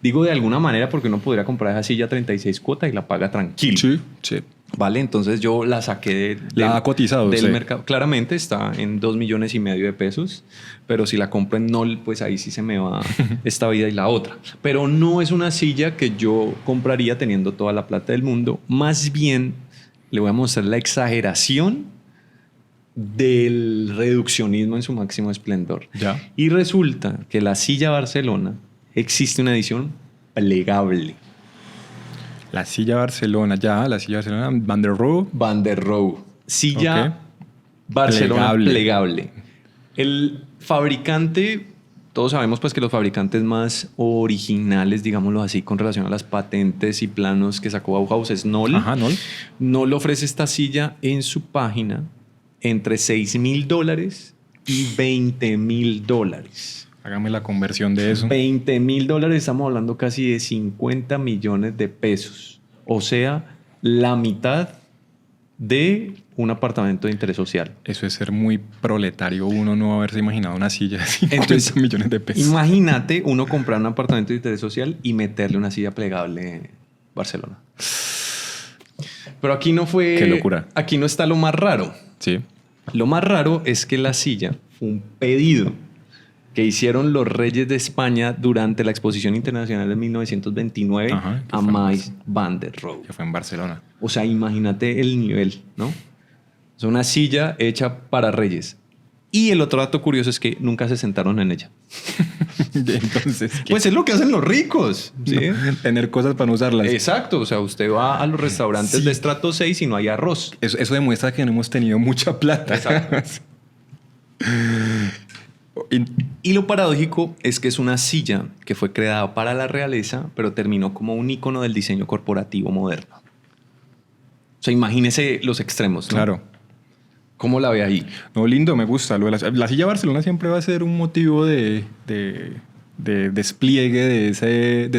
Speaker 2: Digo de alguna manera porque uno podría comprar esa silla 36 cuotas y la paga tranquilo.
Speaker 1: Sí, sí.
Speaker 2: Vale, entonces yo la saqué
Speaker 1: ¿La ha cotizado
Speaker 2: del
Speaker 1: usted?
Speaker 2: mercado. Claramente está en 2,5 millones de pesos, pero si la compro en NOL, pues ahí sí se me va esta vida y la otra. Pero no es una silla que yo compraría teniendo toda la plata del mundo. Más bien, le voy a mostrar la exageración del reduccionismo en su máximo esplendor.
Speaker 1: Ya.
Speaker 2: Y resulta que la silla Barcelona existe una edición plegable.
Speaker 1: La silla Barcelona, la silla Barcelona, Van der Rohe.
Speaker 2: Van der Rohe. Silla
Speaker 1: Ok.
Speaker 2: Barcelona
Speaker 1: Plegable.
Speaker 2: plegable. El fabricante, todos sabemos pues que los fabricantes más originales, digámoslo así, con relación a las patentes y planos que sacó Bauhaus es Knoll.
Speaker 1: Ajá, ¿no?
Speaker 2: Knoll ofrece esta silla en su página entre $6,000 y $20,000.
Speaker 1: Hágame la conversión de eso.
Speaker 2: $20,000, estamos hablando casi de 50 millones de pesos. O sea, la mitad de un apartamento de interés social.
Speaker 1: Eso es ser muy proletario, uno no haberse imaginado una silla de 50
Speaker 2: Entonces,
Speaker 1: millones de pesos.
Speaker 2: Imagínate uno comprar un apartamento de interés social y meterle una silla plegable en Barcelona. Pero aquí no fue...
Speaker 1: Qué locura.
Speaker 2: Aquí no está lo más raro.
Speaker 1: Sí.
Speaker 2: Lo más raro es que la silla fue un pedido que hicieron los reyes de España durante la Exposición Internacional de 1929
Speaker 1: Ajá, que
Speaker 2: a
Speaker 1: fue en
Speaker 2: Mies van der Rohe.
Speaker 1: Que fue en Barcelona.
Speaker 2: O sea, imagínate el nivel, ¿no? Es una silla hecha para reyes. Y el otro dato curioso es que nunca se sentaron en ella.
Speaker 1: Entonces, ¿qué?
Speaker 2: Pues es lo que hacen los ricos, ¿sí?
Speaker 1: No, tener cosas para no usarlas.
Speaker 2: Exacto, o sea, usted va a los restaurantes
Speaker 1: Sí.
Speaker 2: de estrato 6 y no hay arroz.
Speaker 1: Eso demuestra que no hemos tenido mucha plata.
Speaker 2: Exacto.
Speaker 1: Y-
Speaker 2: Y lo paradójico es que es una silla que fue creada para la realeza, pero terminó como un icono del diseño corporativo moderno. O sea, imagínese los extremos, ¿no?
Speaker 1: Claro.
Speaker 2: ¿Cómo la ve ahí?
Speaker 1: No, lindo, me gusta. Lo de la silla Barcelona siempre va a ser un motivo de despliegue de ese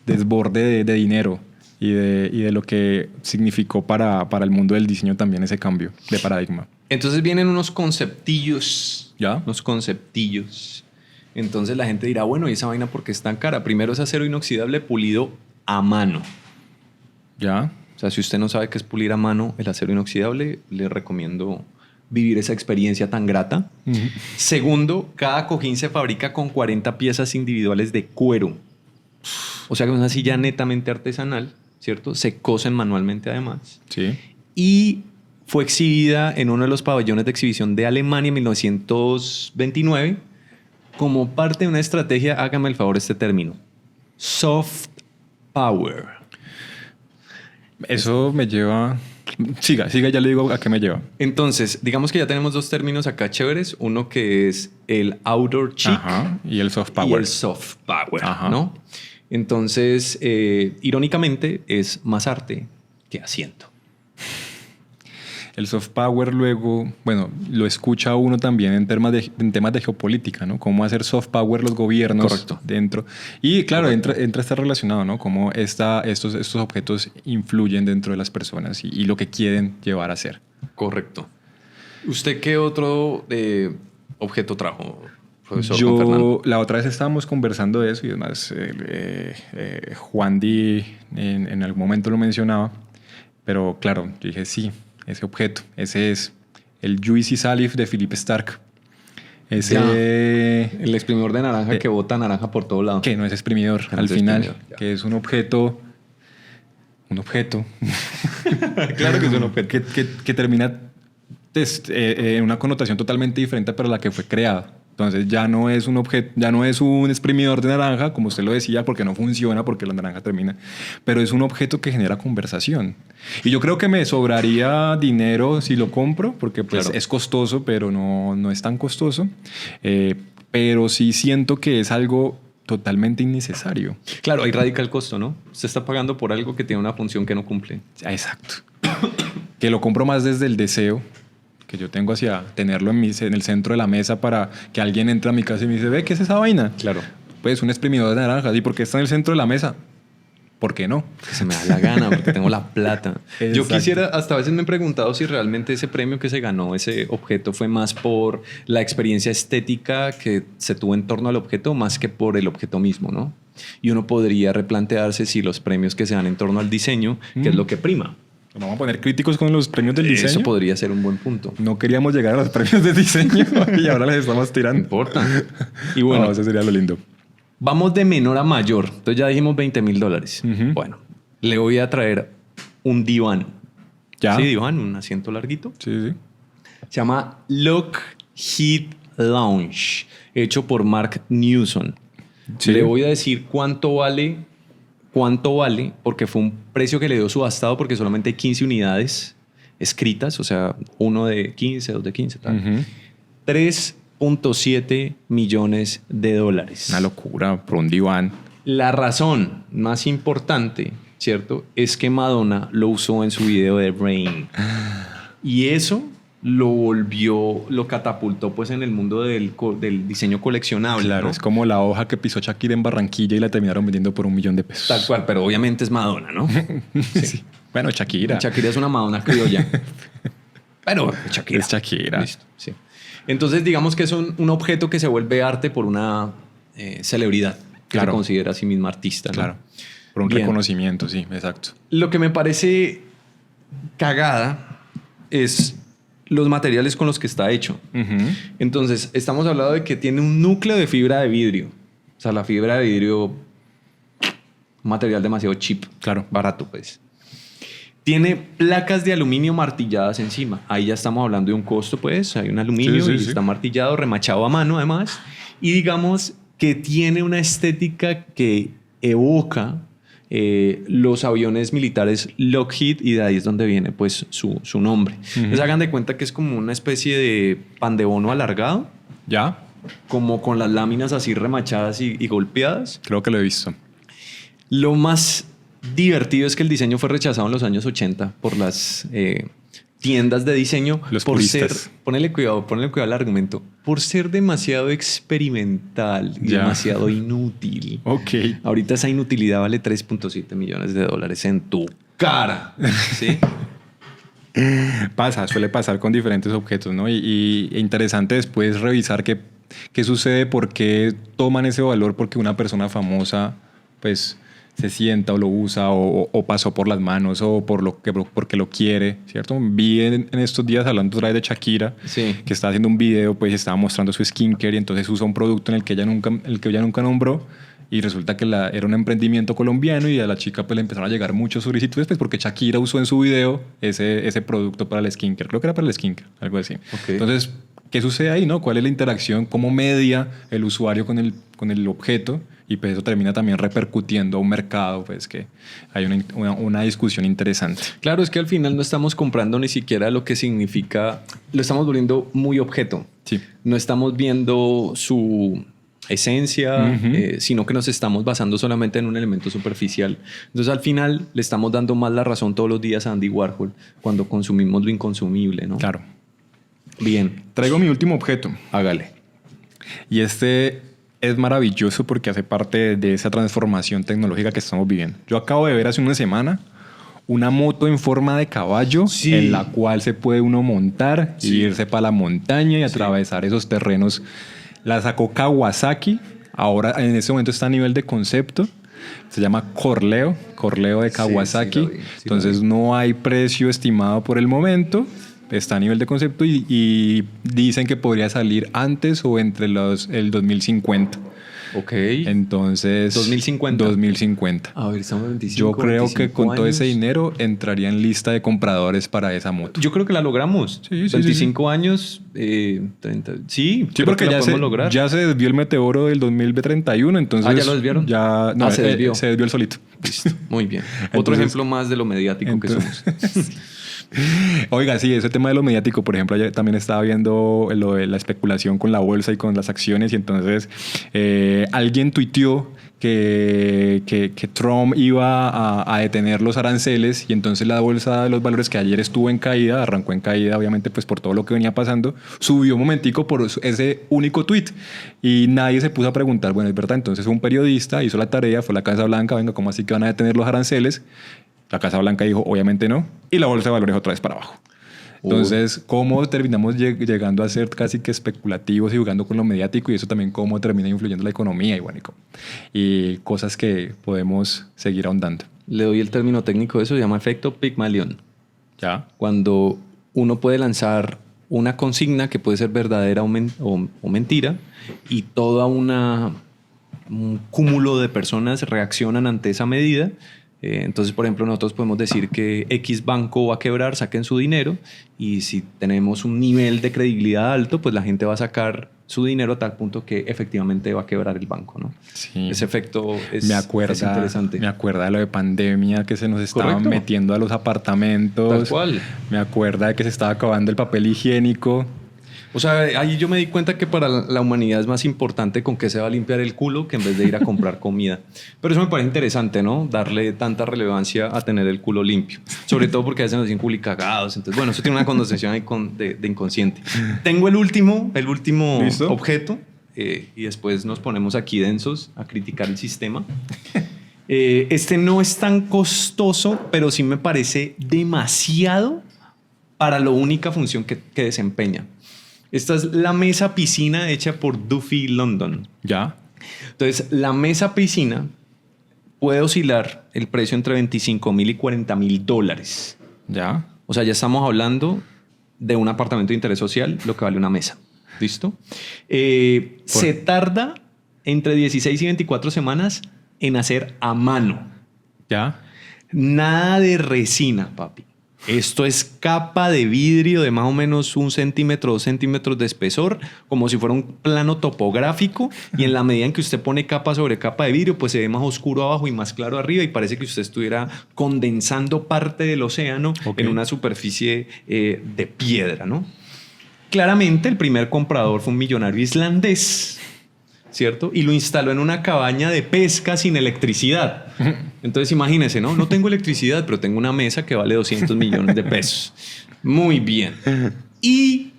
Speaker 1: desborde de dinero y de lo que significó para el mundo del diseño también ese cambio de paradigma.
Speaker 2: Entonces vienen unos conceptillos.
Speaker 1: ¿Ya?
Speaker 2: Unos conceptillos. Entonces la gente dirá, bueno, ¿y esa vaina por qué es tan cara? Primero es acero inoxidable pulido a mano.
Speaker 1: ¿Ya?
Speaker 2: O sea, si usted no sabe qué es pulir a mano el acero inoxidable, le recomiendo vivir esa experiencia tan grata.
Speaker 1: Ujú.
Speaker 2: Segundo, cada cojín se fabrica con 40 piezas individuales de cuero. O sea que es una silla netamente artesanal, ¿cierto? Se cosen manualmente además.
Speaker 1: Sí.
Speaker 2: Y fue exhibida en uno de los pabellones de exhibición de Alemania en 1929 como parte de una estrategia, hágame el favor este término, soft power.
Speaker 1: Eso me lleva... Siga, ya le digo a qué me lleva.
Speaker 2: Entonces, digamos que ya tenemos dos términos acá chéveres. Uno que es el outdoor chic
Speaker 1: Ajá. Y el soft
Speaker 2: y
Speaker 1: power.
Speaker 2: el soft power,
Speaker 1: Ajá.
Speaker 2: ¿no? Entonces, irónicamente, es más arte que asiento.
Speaker 1: el soft power luego, bueno, lo escucha uno también en temas de geopolítica, ¿no? Cómo hacer soft power los gobiernos.
Speaker 2: Correcto.
Speaker 1: Dentro. Y claro, entra estar relacionado, ¿no? Cómo estos objetos influyen dentro de las personas y lo que quieren llevar a hacer.
Speaker 2: Correcto. ¿Usted qué otro objeto trajo, profesor Juan Fernando?
Speaker 1: La otra vez estábamos conversando de eso y además Juan Di en algún momento lo mencionaba, pero claro, yo dije sí, ese objeto, ese es el Juicy Salif de Philippe Starck.
Speaker 2: El exprimidor de naranja que bota naranja por todo lado.
Speaker 1: Que no es exprimidor al final, que es un objeto.
Speaker 2: Claro que es un objeto.
Speaker 1: Que termina en una connotación totalmente diferente para la que fue creada. Entonces ya no es un objeto, ya no es un exprimidor de naranja, como usted lo decía, porque no funciona, porque la naranja termina, pero es un objeto que genera conversación. Y yo creo que me sobraría dinero si lo compro, porque pues claro, es costoso, pero no es tan costoso. Pero sí siento que es algo totalmente innecesario.
Speaker 2: Claro, ahí radica el costo, ¿no? Usted está pagando por algo que tiene una función que no cumple.
Speaker 1: Exacto. Que lo compro más desde el deseo que yo tengo hacia tenerlo en el centro de la mesa para que alguien entre a mi casa y me dice, ve, ¿qué es esa vaina?
Speaker 2: Claro.
Speaker 1: Pues un exprimidor de naranja. ¿Y por qué está en el centro de la mesa? ¿Por qué no?
Speaker 2: Porque se me da la gana, porque tengo la plata. Yo quisiera, hasta a veces me he preguntado si realmente ese premio que se ganó, ese objeto, fue más por la experiencia estética que se tuvo en torno al objeto, más que por el objeto mismo, ¿no? Y uno podría replantearse si los premios que se dan en torno al diseño, que es lo que prima.
Speaker 1: Vamos a poner críticos con los premios del diseño.
Speaker 2: Eso podría ser un buen punto.
Speaker 1: No queríamos llegar a los premios de diseño y ahora les estamos tirando.
Speaker 2: No importa. Y bueno,
Speaker 1: no, eso sería lo lindo.
Speaker 2: Vamos de menor a mayor. Entonces ya dijimos $20,000. Bueno, le voy a traer un diván.
Speaker 1: ¿Ya?
Speaker 2: Sí, diván, un asiento larguito.
Speaker 1: Sí, sí.
Speaker 2: Se llama Lockheed Lounge, hecho por Mark Newson. Sí. Le voy a decir cuánto vale, porque fue un precio que le dio subastado porque solamente hay 15 unidades escritas, o sea, uno de 15, dos de 15, tal. 3.7 millones de dólares.
Speaker 1: Una locura por un diván.
Speaker 2: La razón más importante, ¿cierto?, es que Madonna lo usó en su video de Rain. Y eso lo catapultó pues en el mundo del diseño coleccionable.
Speaker 1: Claro, ¿no? Es como la hoja que pisó Shakira en Barranquilla y la terminaron vendiendo por $1 millón.
Speaker 2: Tal cual, pero obviamente es Madonna, ¿no?
Speaker 1: Sí. Bueno, Shakira.
Speaker 2: Shakira es una Madonna criolla. Pero Shakira.
Speaker 1: Es Shakira.
Speaker 2: Listo, sí. Entonces digamos que es un objeto que se vuelve arte por una celebridad que se considera a sí misma artista, ¿no?
Speaker 1: Claro, por un reconocimiento, sí, exacto.
Speaker 2: Lo que me parece cagada es los materiales con los que está hecho. Entonces, estamos hablando de que tiene un núcleo de fibra de vidrio. O sea, la fibra de vidrio, un material demasiado cheap.
Speaker 1: Claro.
Speaker 2: Barato, pues. Tiene placas de aluminio martilladas encima. Ahí ya estamos hablando de un costo, pues. Hay un aluminio y está martillado, remachado a mano, además. Y digamos que tiene una estética que evoca los aviones militares Lockheed, y de ahí es donde viene pues su nombre. Entonces hagan de cuenta que es como una especie de pan de bono alargado.
Speaker 1: ¿Ya?
Speaker 2: Como con las láminas así remachadas y golpeadas.
Speaker 1: Creo que lo he visto.
Speaker 2: Lo más divertido es que el diseño fue rechazado en los años 80 por las tiendas de diseño.
Speaker 1: Los
Speaker 2: por
Speaker 1: puristas.
Speaker 2: ser, ponle cuidado al argumento, por ser demasiado experimental y demasiado inútil.
Speaker 1: Ok.
Speaker 2: Ahorita esa inutilidad vale 3.7 millones de dólares en tu cara. ¿Sí?
Speaker 1: Suele pasar con diferentes objetos, ¿no? Y interesante después revisar qué sucede, por qué toman ese valor, porque una persona famosa, pues, se sienta o lo usa o pasó por las manos o porque lo quiere, ¿cierto? Vi en estos días, hablando otra vez de Shakira, que está haciendo un video, pues estaba mostrando su skincare y entonces usa un producto en el que ella nunca nombró, y resulta que era un emprendimiento colombiano, y a la chica pues le empezaron a llegar muchas solicitudes, pues porque Shakira usó en su video ese producto para el skincare. Creo que era para el skincare, algo así.
Speaker 2: Okay.
Speaker 1: Entonces, ¿qué sucede ahí, no? ¿Cuál es la interacción? ¿Cómo media el usuario con el objeto? Y pues eso termina también repercutiendo a un mercado, pues que hay una discusión interesante.
Speaker 2: Claro, es que al final no estamos comprando ni siquiera lo que significa, lo estamos volviendo muy objeto.
Speaker 1: Sí.
Speaker 2: No estamos viendo su esencia, sino que nos estamos basando solamente en un elemento superficial. Entonces al final le estamos dando más la razón todos los días a Andy Warhol cuando consumimos lo inconsumible, ¿no?
Speaker 1: Claro.
Speaker 2: Bien.
Speaker 1: Traigo mi último objeto.
Speaker 2: Hágale.
Speaker 1: Y este es maravilloso porque hace parte de esa transformación tecnológica que estamos viviendo. Yo acabo de ver hace una semana una moto en forma de caballo en la cual se puede uno montar y irse para la montaña y atravesar esos terrenos. La sacó Kawasaki. Ahora en este momento está a nivel de concepto. Se llama Corleo de Kawasaki. Entonces no hay precio estimado por el momento. Está a nivel de concepto y dicen que podría salir antes o entre el 2050.
Speaker 2: Ok.
Speaker 1: Entonces...
Speaker 2: 2050.
Speaker 1: 2050.
Speaker 2: A ver, estamos 25.
Speaker 1: Yo creo
Speaker 2: 25
Speaker 1: que con todo
Speaker 2: años.
Speaker 1: ese dinero entraría en lista de compradores para esa moto.
Speaker 2: Yo creo que la logramos.
Speaker 1: Sí,
Speaker 2: 25 años, 30. Sí,
Speaker 1: Sí,
Speaker 2: creo
Speaker 1: porque
Speaker 2: que la
Speaker 1: ya
Speaker 2: podemos lograr.
Speaker 1: ya se desvió el meteoro del 2031, entonces...
Speaker 2: ¿ya lo desviaron?
Speaker 1: Ya, no,
Speaker 2: se desvió.
Speaker 1: Se desvió el solito.
Speaker 2: Listo. Muy bien. Otro
Speaker 1: Entonces-
Speaker 2: ejemplo más de lo mediático que somos.
Speaker 1: Oiga, sí, ese tema de lo mediático, por ejemplo, ayer también estaba viendo lo de la especulación con la bolsa y con las acciones y entonces alguien tuiteó que Trump iba a detener los aranceles y entonces la bolsa de los valores que ayer estuvo en caída, arrancó en caída obviamente pues por todo lo que venía pasando, subió un momentico por ese único tuit y nadie se puso a preguntar, bueno, es verdad, entonces un periodista hizo la tarea, fue a la Casa Blanca, venga, ¿cómo así que van a detener los aranceles? La Casa Blanca dijo, obviamente no. Y la bolsa de valores otra vez para abajo. Entonces, ¿cómo terminamos llegando a ser casi que especulativos y jugando con lo mediático? Y eso también cómo termina influyendo la economía y, bueno, y cosas que podemos seguir ahondando.
Speaker 2: Le doy el término técnico de eso, se llama efecto Pygmalion.
Speaker 1: ¿Ya?
Speaker 2: Cuando uno puede lanzar una consigna que puede ser verdadera o mentira y toda un cúmulo de personas reaccionan ante esa medida. Entonces, por ejemplo, nosotros podemos decir que X banco va a quebrar, saquen su dinero y si tenemos un nivel de credibilidad alto, pues la gente va a sacar su dinero a tal punto que efectivamente va a quebrar el banco, ¿no?
Speaker 1: Sí.
Speaker 2: Ese efecto es interesante.
Speaker 1: Me acuerda de lo de pandemia que se nos estaban
Speaker 2: Correcto.
Speaker 1: metiendo a los apartamentos.
Speaker 2: Tal cual.
Speaker 1: Me acuerda de que se estaba acabando el papel higiénico.
Speaker 2: O sea, ahí yo me di cuenta que para la humanidad es más importante con qué se va a limpiar el culo que en vez de ir a comprar comida. Pero eso me parece interesante, ¿no? Darle tanta relevancia a tener el culo limpio. Sobre todo porque a veces nos dicen culicagados. Entonces, bueno, eso tiene una connotación ahí de inconsciente. Tengo el último
Speaker 1: ¿Listo?
Speaker 2: objeto y después nos ponemos aquí densos a criticar el sistema. Este no es tan costoso, pero sí me parece demasiado para la única función que desempeña. Esta es la mesa piscina hecha por Duffy London.
Speaker 1: ¿Ya?
Speaker 2: Entonces, la mesa piscina puede oscilar el precio entre $25,000 y $40,000.
Speaker 1: ¿Ya?
Speaker 2: O sea, ya estamos hablando de un apartamento de interés social, lo que vale una mesa. ¿Listo? Se tarda entre 16 y 24 semanas en hacer a mano.
Speaker 1: ¿Ya?
Speaker 2: Nada de resina, papi. Esto es capa de vidrio de más o menos 1 centímetro, 2 centímetros de espesor, como si fuera un plano topográfico. Y en la medida en que usted pone capa sobre capa de vidrio, pues se ve más oscuro abajo y más claro arriba. Y parece que usted estuviera condensando parte del océano en una superficie de piedra, ¿no? Claramente, el primer comprador fue un millonario islandés, ¿cierto? Y lo instaló en una cabaña de pesca sin electricidad. Entonces imagínense, ¿no? No tengo electricidad, pero tengo una mesa que vale 200 millones de pesos. Muy bien. Y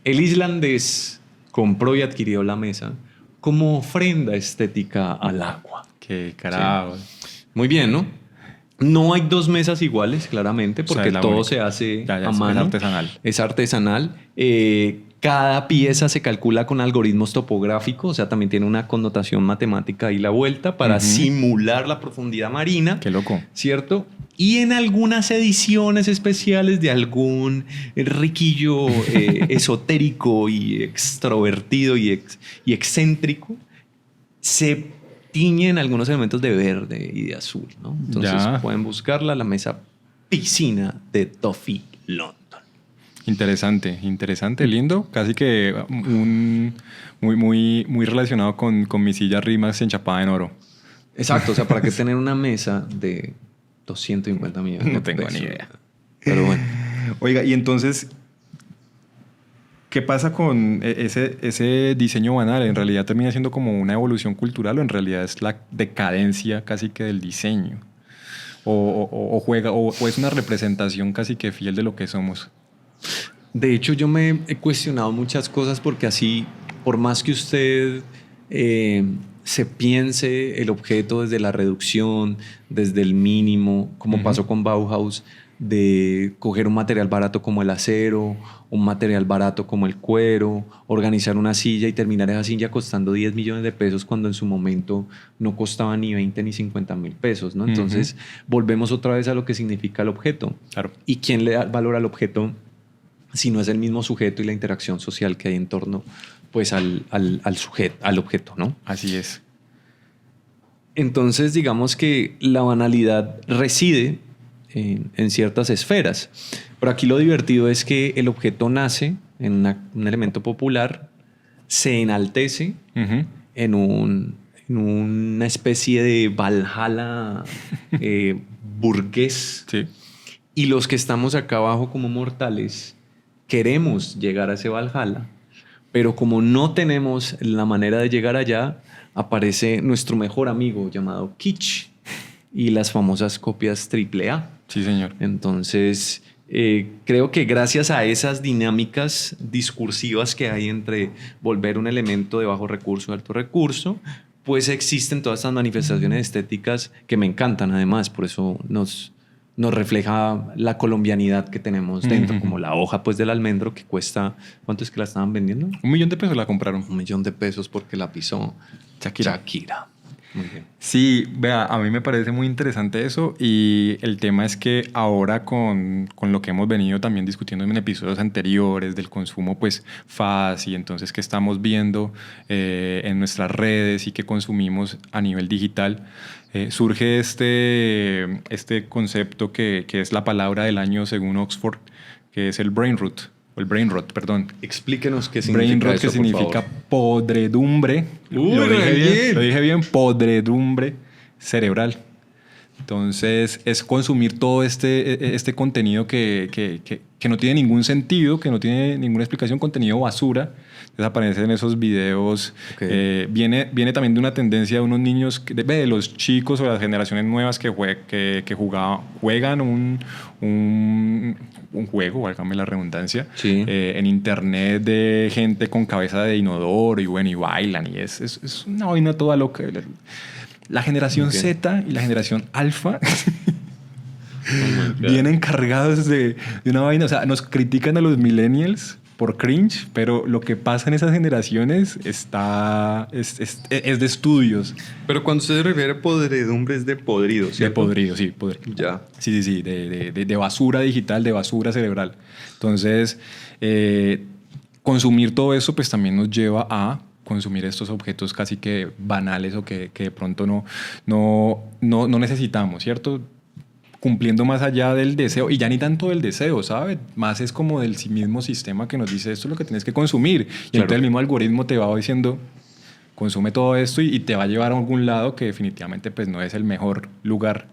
Speaker 2: el islandés compró y adquirió la mesa como ofrenda estética al agua.
Speaker 1: Qué carajo.
Speaker 2: Sí. Muy bien, ¿no? No hay dos mesas iguales, claramente,
Speaker 1: O sea,
Speaker 2: porque
Speaker 1: es la
Speaker 2: todo
Speaker 1: única.
Speaker 2: se hace
Speaker 1: Ya,
Speaker 2: a mano.
Speaker 1: es artesanal.
Speaker 2: Es artesanal. Cada pieza se calcula con algoritmos topográficos, o sea, también tiene una connotación matemática ahí la vuelta para simular la profundidad marina.
Speaker 1: Qué loco.
Speaker 2: ¿Cierto? Y en algunas ediciones especiales de algún riquillo esotérico y extrovertido y excéntrico, se tiñen algunos elementos de verde y de azul, ¿no? Entonces
Speaker 1: Ya.
Speaker 2: pueden buscarla, la mesa piscina de Duffy London.
Speaker 1: Interesante, lindo. Casi que muy relacionado con mi silla Rimax enchapada en oro.
Speaker 2: Exacto, o sea, ¿para qué tener una mesa de 250 millones?
Speaker 1: No tengo
Speaker 2: de
Speaker 1: ni
Speaker 2: pesos?
Speaker 1: idea.
Speaker 2: Pero bueno.
Speaker 1: Oiga, y entonces, ¿Qué pasa con ese diseño banal? ¿En realidad termina siendo como una evolución cultural o en realidad es la decadencia casi que del diseño? ¿O es una representación casi que fiel de lo que somos?
Speaker 2: De hecho, yo me he cuestionado muchas cosas porque así, por más que usted se piense el objeto desde la reducción, desde el mínimo, como pasó con Bauhaus, de coger un material barato como el acero, un material barato como el cuero, organizar una silla y terminar esa silla costando 10 millones de pesos cuando en su momento no costaba ni 20 ni 50 mil pesos, ¿no? Entonces, volvemos otra vez a lo que significa el objeto.
Speaker 1: Claro.
Speaker 2: ¿Y quién le da valor al objeto si no es el mismo sujeto y la interacción social que hay en torno pues, al sujeto, al objeto, ¿no?
Speaker 1: Así es.
Speaker 2: Entonces, digamos que la banalidad reside en ciertas esferas. Pero aquí lo divertido es que el objeto nace en un elemento popular, se enaltece en una especie de Valhalla burgués.
Speaker 1: Sí.
Speaker 2: Y los que estamos acá abajo como mortales queremos llegar a ese Valhalla, pero como no tenemos la manera de llegar allá, aparece nuestro mejor amigo llamado kitsch y las famosas copias AAA.
Speaker 1: Sí, señor.
Speaker 2: Entonces, creo que gracias a esas dinámicas discursivas que hay entre volver un elemento de bajo recurso a alto recurso, pues existen todas estas manifestaciones estéticas que me encantan además, por eso nos refleja la colombianidad que tenemos dentro, como la hoja pues del almendro que cuesta, ¿cuánto es que la estaban vendiendo?
Speaker 1: 1 millón de pesos la compraron.
Speaker 2: 1 millón de pesos porque la pisó Shakira. Muy bien.
Speaker 1: Sí, vea, a mí me parece muy interesante eso y el tema es que ahora con lo que hemos venido también discutiendo en episodios anteriores del consumo pues fast y entonces que estamos viendo en nuestras redes y que consumimos a nivel digital, surge este concepto que es la palabra del año según Oxford, que es el brain rot. Perdón.
Speaker 2: Explíquenos qué significa
Speaker 1: Brain rot,
Speaker 2: eso,
Speaker 1: que significa podredumbre.
Speaker 2: Uy,
Speaker 1: lo dije bien, podredumbre cerebral. Entonces, es consumir todo este contenido que no tiene ningún sentido, que no tiene ninguna explicación, contenido basura. Entonces, aparecen en esos videos.
Speaker 2: Okay.
Speaker 1: Viene también de una tendencia de unos niños, de los chicos o las generaciones nuevas que juegan un juego, válgame la redundancia,
Speaker 2: sí.
Speaker 1: En internet de gente con cabeza de inodoro y bailan. Y es una vaina toda loca. La generación Z y la generación Alfa vienen cargados de una vaina. O sea, nos critican a los millennials por cringe, pero lo que pasa en esas generaciones es de estudios.
Speaker 2: Pero cuando usted se refiere a podredumbre es de podrido, ¿cierto?
Speaker 1: De podrido, sí. Podrido.
Speaker 2: Ya.
Speaker 1: Sí. De basura digital, de basura cerebral. Entonces, consumir todo eso pues también nos lleva a consumir estos objetos casi que banales o que de pronto no necesitamos, ¿cierto? Cumpliendo más allá del deseo, y ya ni tanto del deseo, ¿sabes? Más es como del mismo sistema que nos dice esto es lo que tienes que consumir. Y claro, entonces el mismo algoritmo te va diciendo consume todo esto y te va a llevar a algún lado que definitivamente pues no es el mejor lugar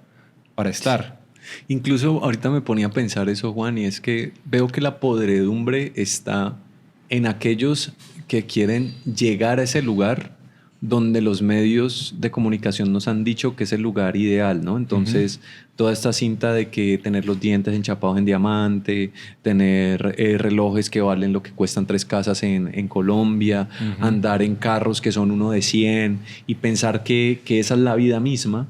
Speaker 1: para estar.
Speaker 2: Incluso ahorita me ponía a pensar eso, Juan, y es que veo que la podredumbre está en aquellos que quieren llegar a ese lugar donde los medios de comunicación nos han dicho que es el lugar ideal, ¿no? Entonces, toda esta cinta de que tener los dientes enchapados en diamante, tener relojes que valen lo que cuestan 3 casas en Colombia, andar en carros que son uno de 100 y pensar que esa es la vida misma,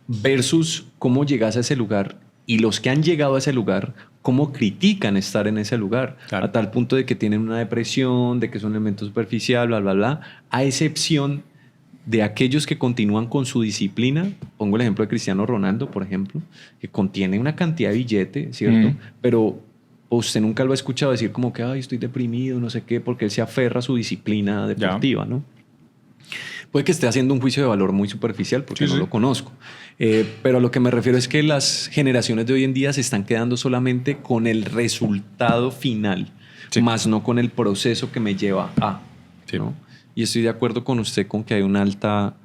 Speaker 2: versus cómo llegas a ese lugar y los que han llegado a ese lugar, cómo critican estar en ese lugar, claro, a tal punto de que tienen una depresión, de que es un elemento superficial, bla, bla, bla, a excepción de aquellos que continúan con su disciplina. Pongo el ejemplo de Cristiano Ronaldo, por ejemplo, que contiene una cantidad de billete, ¿cierto? Pero usted nunca lo ha escuchado decir como que ay, estoy deprimido, no sé qué, porque él se aferra a su disciplina deportiva, ¿no? Puede que esté haciendo un juicio de valor muy superficial porque no lo conozco. Pero a lo que me refiero es que las generaciones de hoy en día se están quedando solamente con el resultado final, más no con el proceso que me lleva a. ¿no? Y estoy de acuerdo con usted con que hay un alta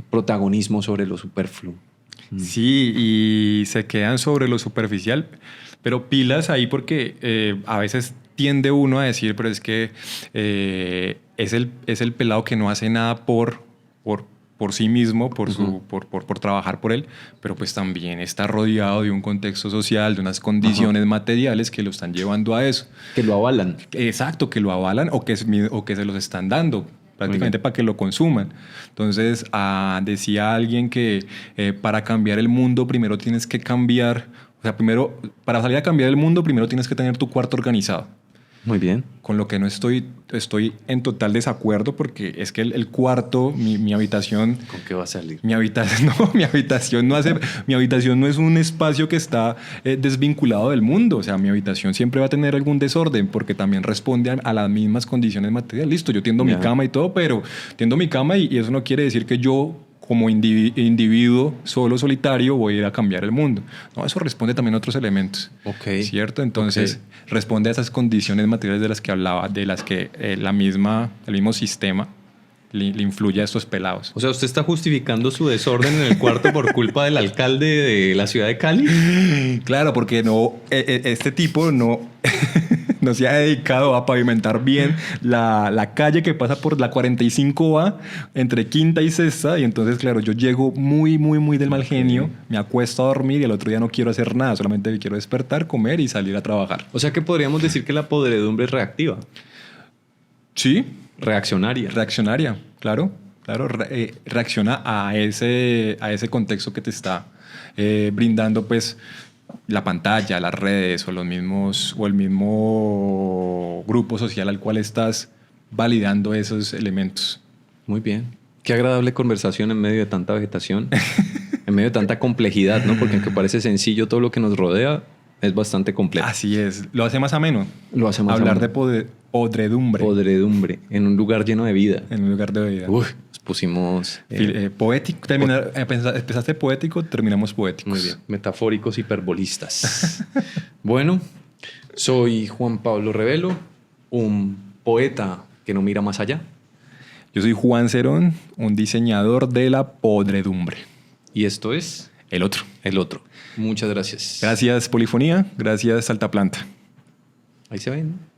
Speaker 2: protagonismo sobre lo superfluo.
Speaker 1: Sí, y se quedan sobre lo superficial, pero pilas ahí porque a veces tiende uno a decir, pero es que es el pelado que no hace nada por sí mismo, por trabajar por él, pero pues también está rodeado de un contexto social, de unas condiciones materiales que lo están llevando a eso.
Speaker 2: Que lo avalan.
Speaker 1: Exacto, que lo avalan o que se los están dando prácticamente para que lo consuman. Entonces, decía alguien que para cambiar el mundo primero tienes que cambiar, o sea, primero, para salir a cambiar el mundo primero tienes que tener tu cuarto organizado.
Speaker 2: Muy bien.
Speaker 1: Con lo que no estoy en total desacuerdo, porque es que el cuarto, mi habitación...
Speaker 2: ¿Con qué va a salir?
Speaker 1: Mi habitación no es un espacio que está desvinculado del mundo. O sea, mi habitación siempre va a tener algún desorden porque también responde a las mismas condiciones materiales. Listo, yo tiendo mi cama y todo, pero tiendo mi cama y eso no quiere decir que yo como individuo solitario voy a ir a cambiar el mundo. No, eso responde también a otros elementos.
Speaker 2: Ok.
Speaker 1: ¿Cierto? Entonces, responde a esas condiciones materiales de las que hablaba, de las que el mismo sistema le influye a estos pelados.
Speaker 2: O sea, ¿usted está justificando su desorden en el cuarto por culpa del alcalde de la ciudad de Cali?
Speaker 1: Claro, porque este tipo no se ha dedicado a pavimentar bien la calle que pasa por la 45A entre Quinta y Sexta, y entonces, claro, yo llego muy, muy, muy del mal genio, me acuesto a dormir y el otro día no quiero hacer nada, solamente quiero despertar, comer y salir a trabajar.
Speaker 2: O sea que podríamos decir que la podredumbre es reactiva.
Speaker 1: Sí.
Speaker 2: Reaccionaria,
Speaker 1: claro. Reacciona a ese contexto que te está brindando, pues, la pantalla, las redes o el mismo grupo social al cual estás validando esos elementos.
Speaker 2: Muy bien. Qué agradable conversación en medio de tanta vegetación, en medio de tanta complejidad, ¿no? Porque aunque parece sencillo todo lo que nos rodea, es bastante complejo.
Speaker 1: Así es. Lo hace más ameno.
Speaker 2: Lo hace más
Speaker 1: Hablar
Speaker 2: ameno.
Speaker 1: de podredumbre.
Speaker 2: Podredumbre, en un lugar lleno de vida.
Speaker 1: En un lugar de vida.
Speaker 2: Uf, nos pusimos...
Speaker 1: poético. Empezaste poético, terminamos poéticos.
Speaker 2: Muy bien. Metafóricos hiperbolistas. Bueno, soy Juan Pablo Revelo, un poeta que no mira más allá.
Speaker 1: Yo soy Juan Cerón, un diseñador de la podredumbre.
Speaker 2: Y esto es...
Speaker 1: El otro.
Speaker 2: El otro. Muchas gracias.
Speaker 1: Gracias, Polifonía. Gracias, Saltaplanta.
Speaker 2: Ahí se ven.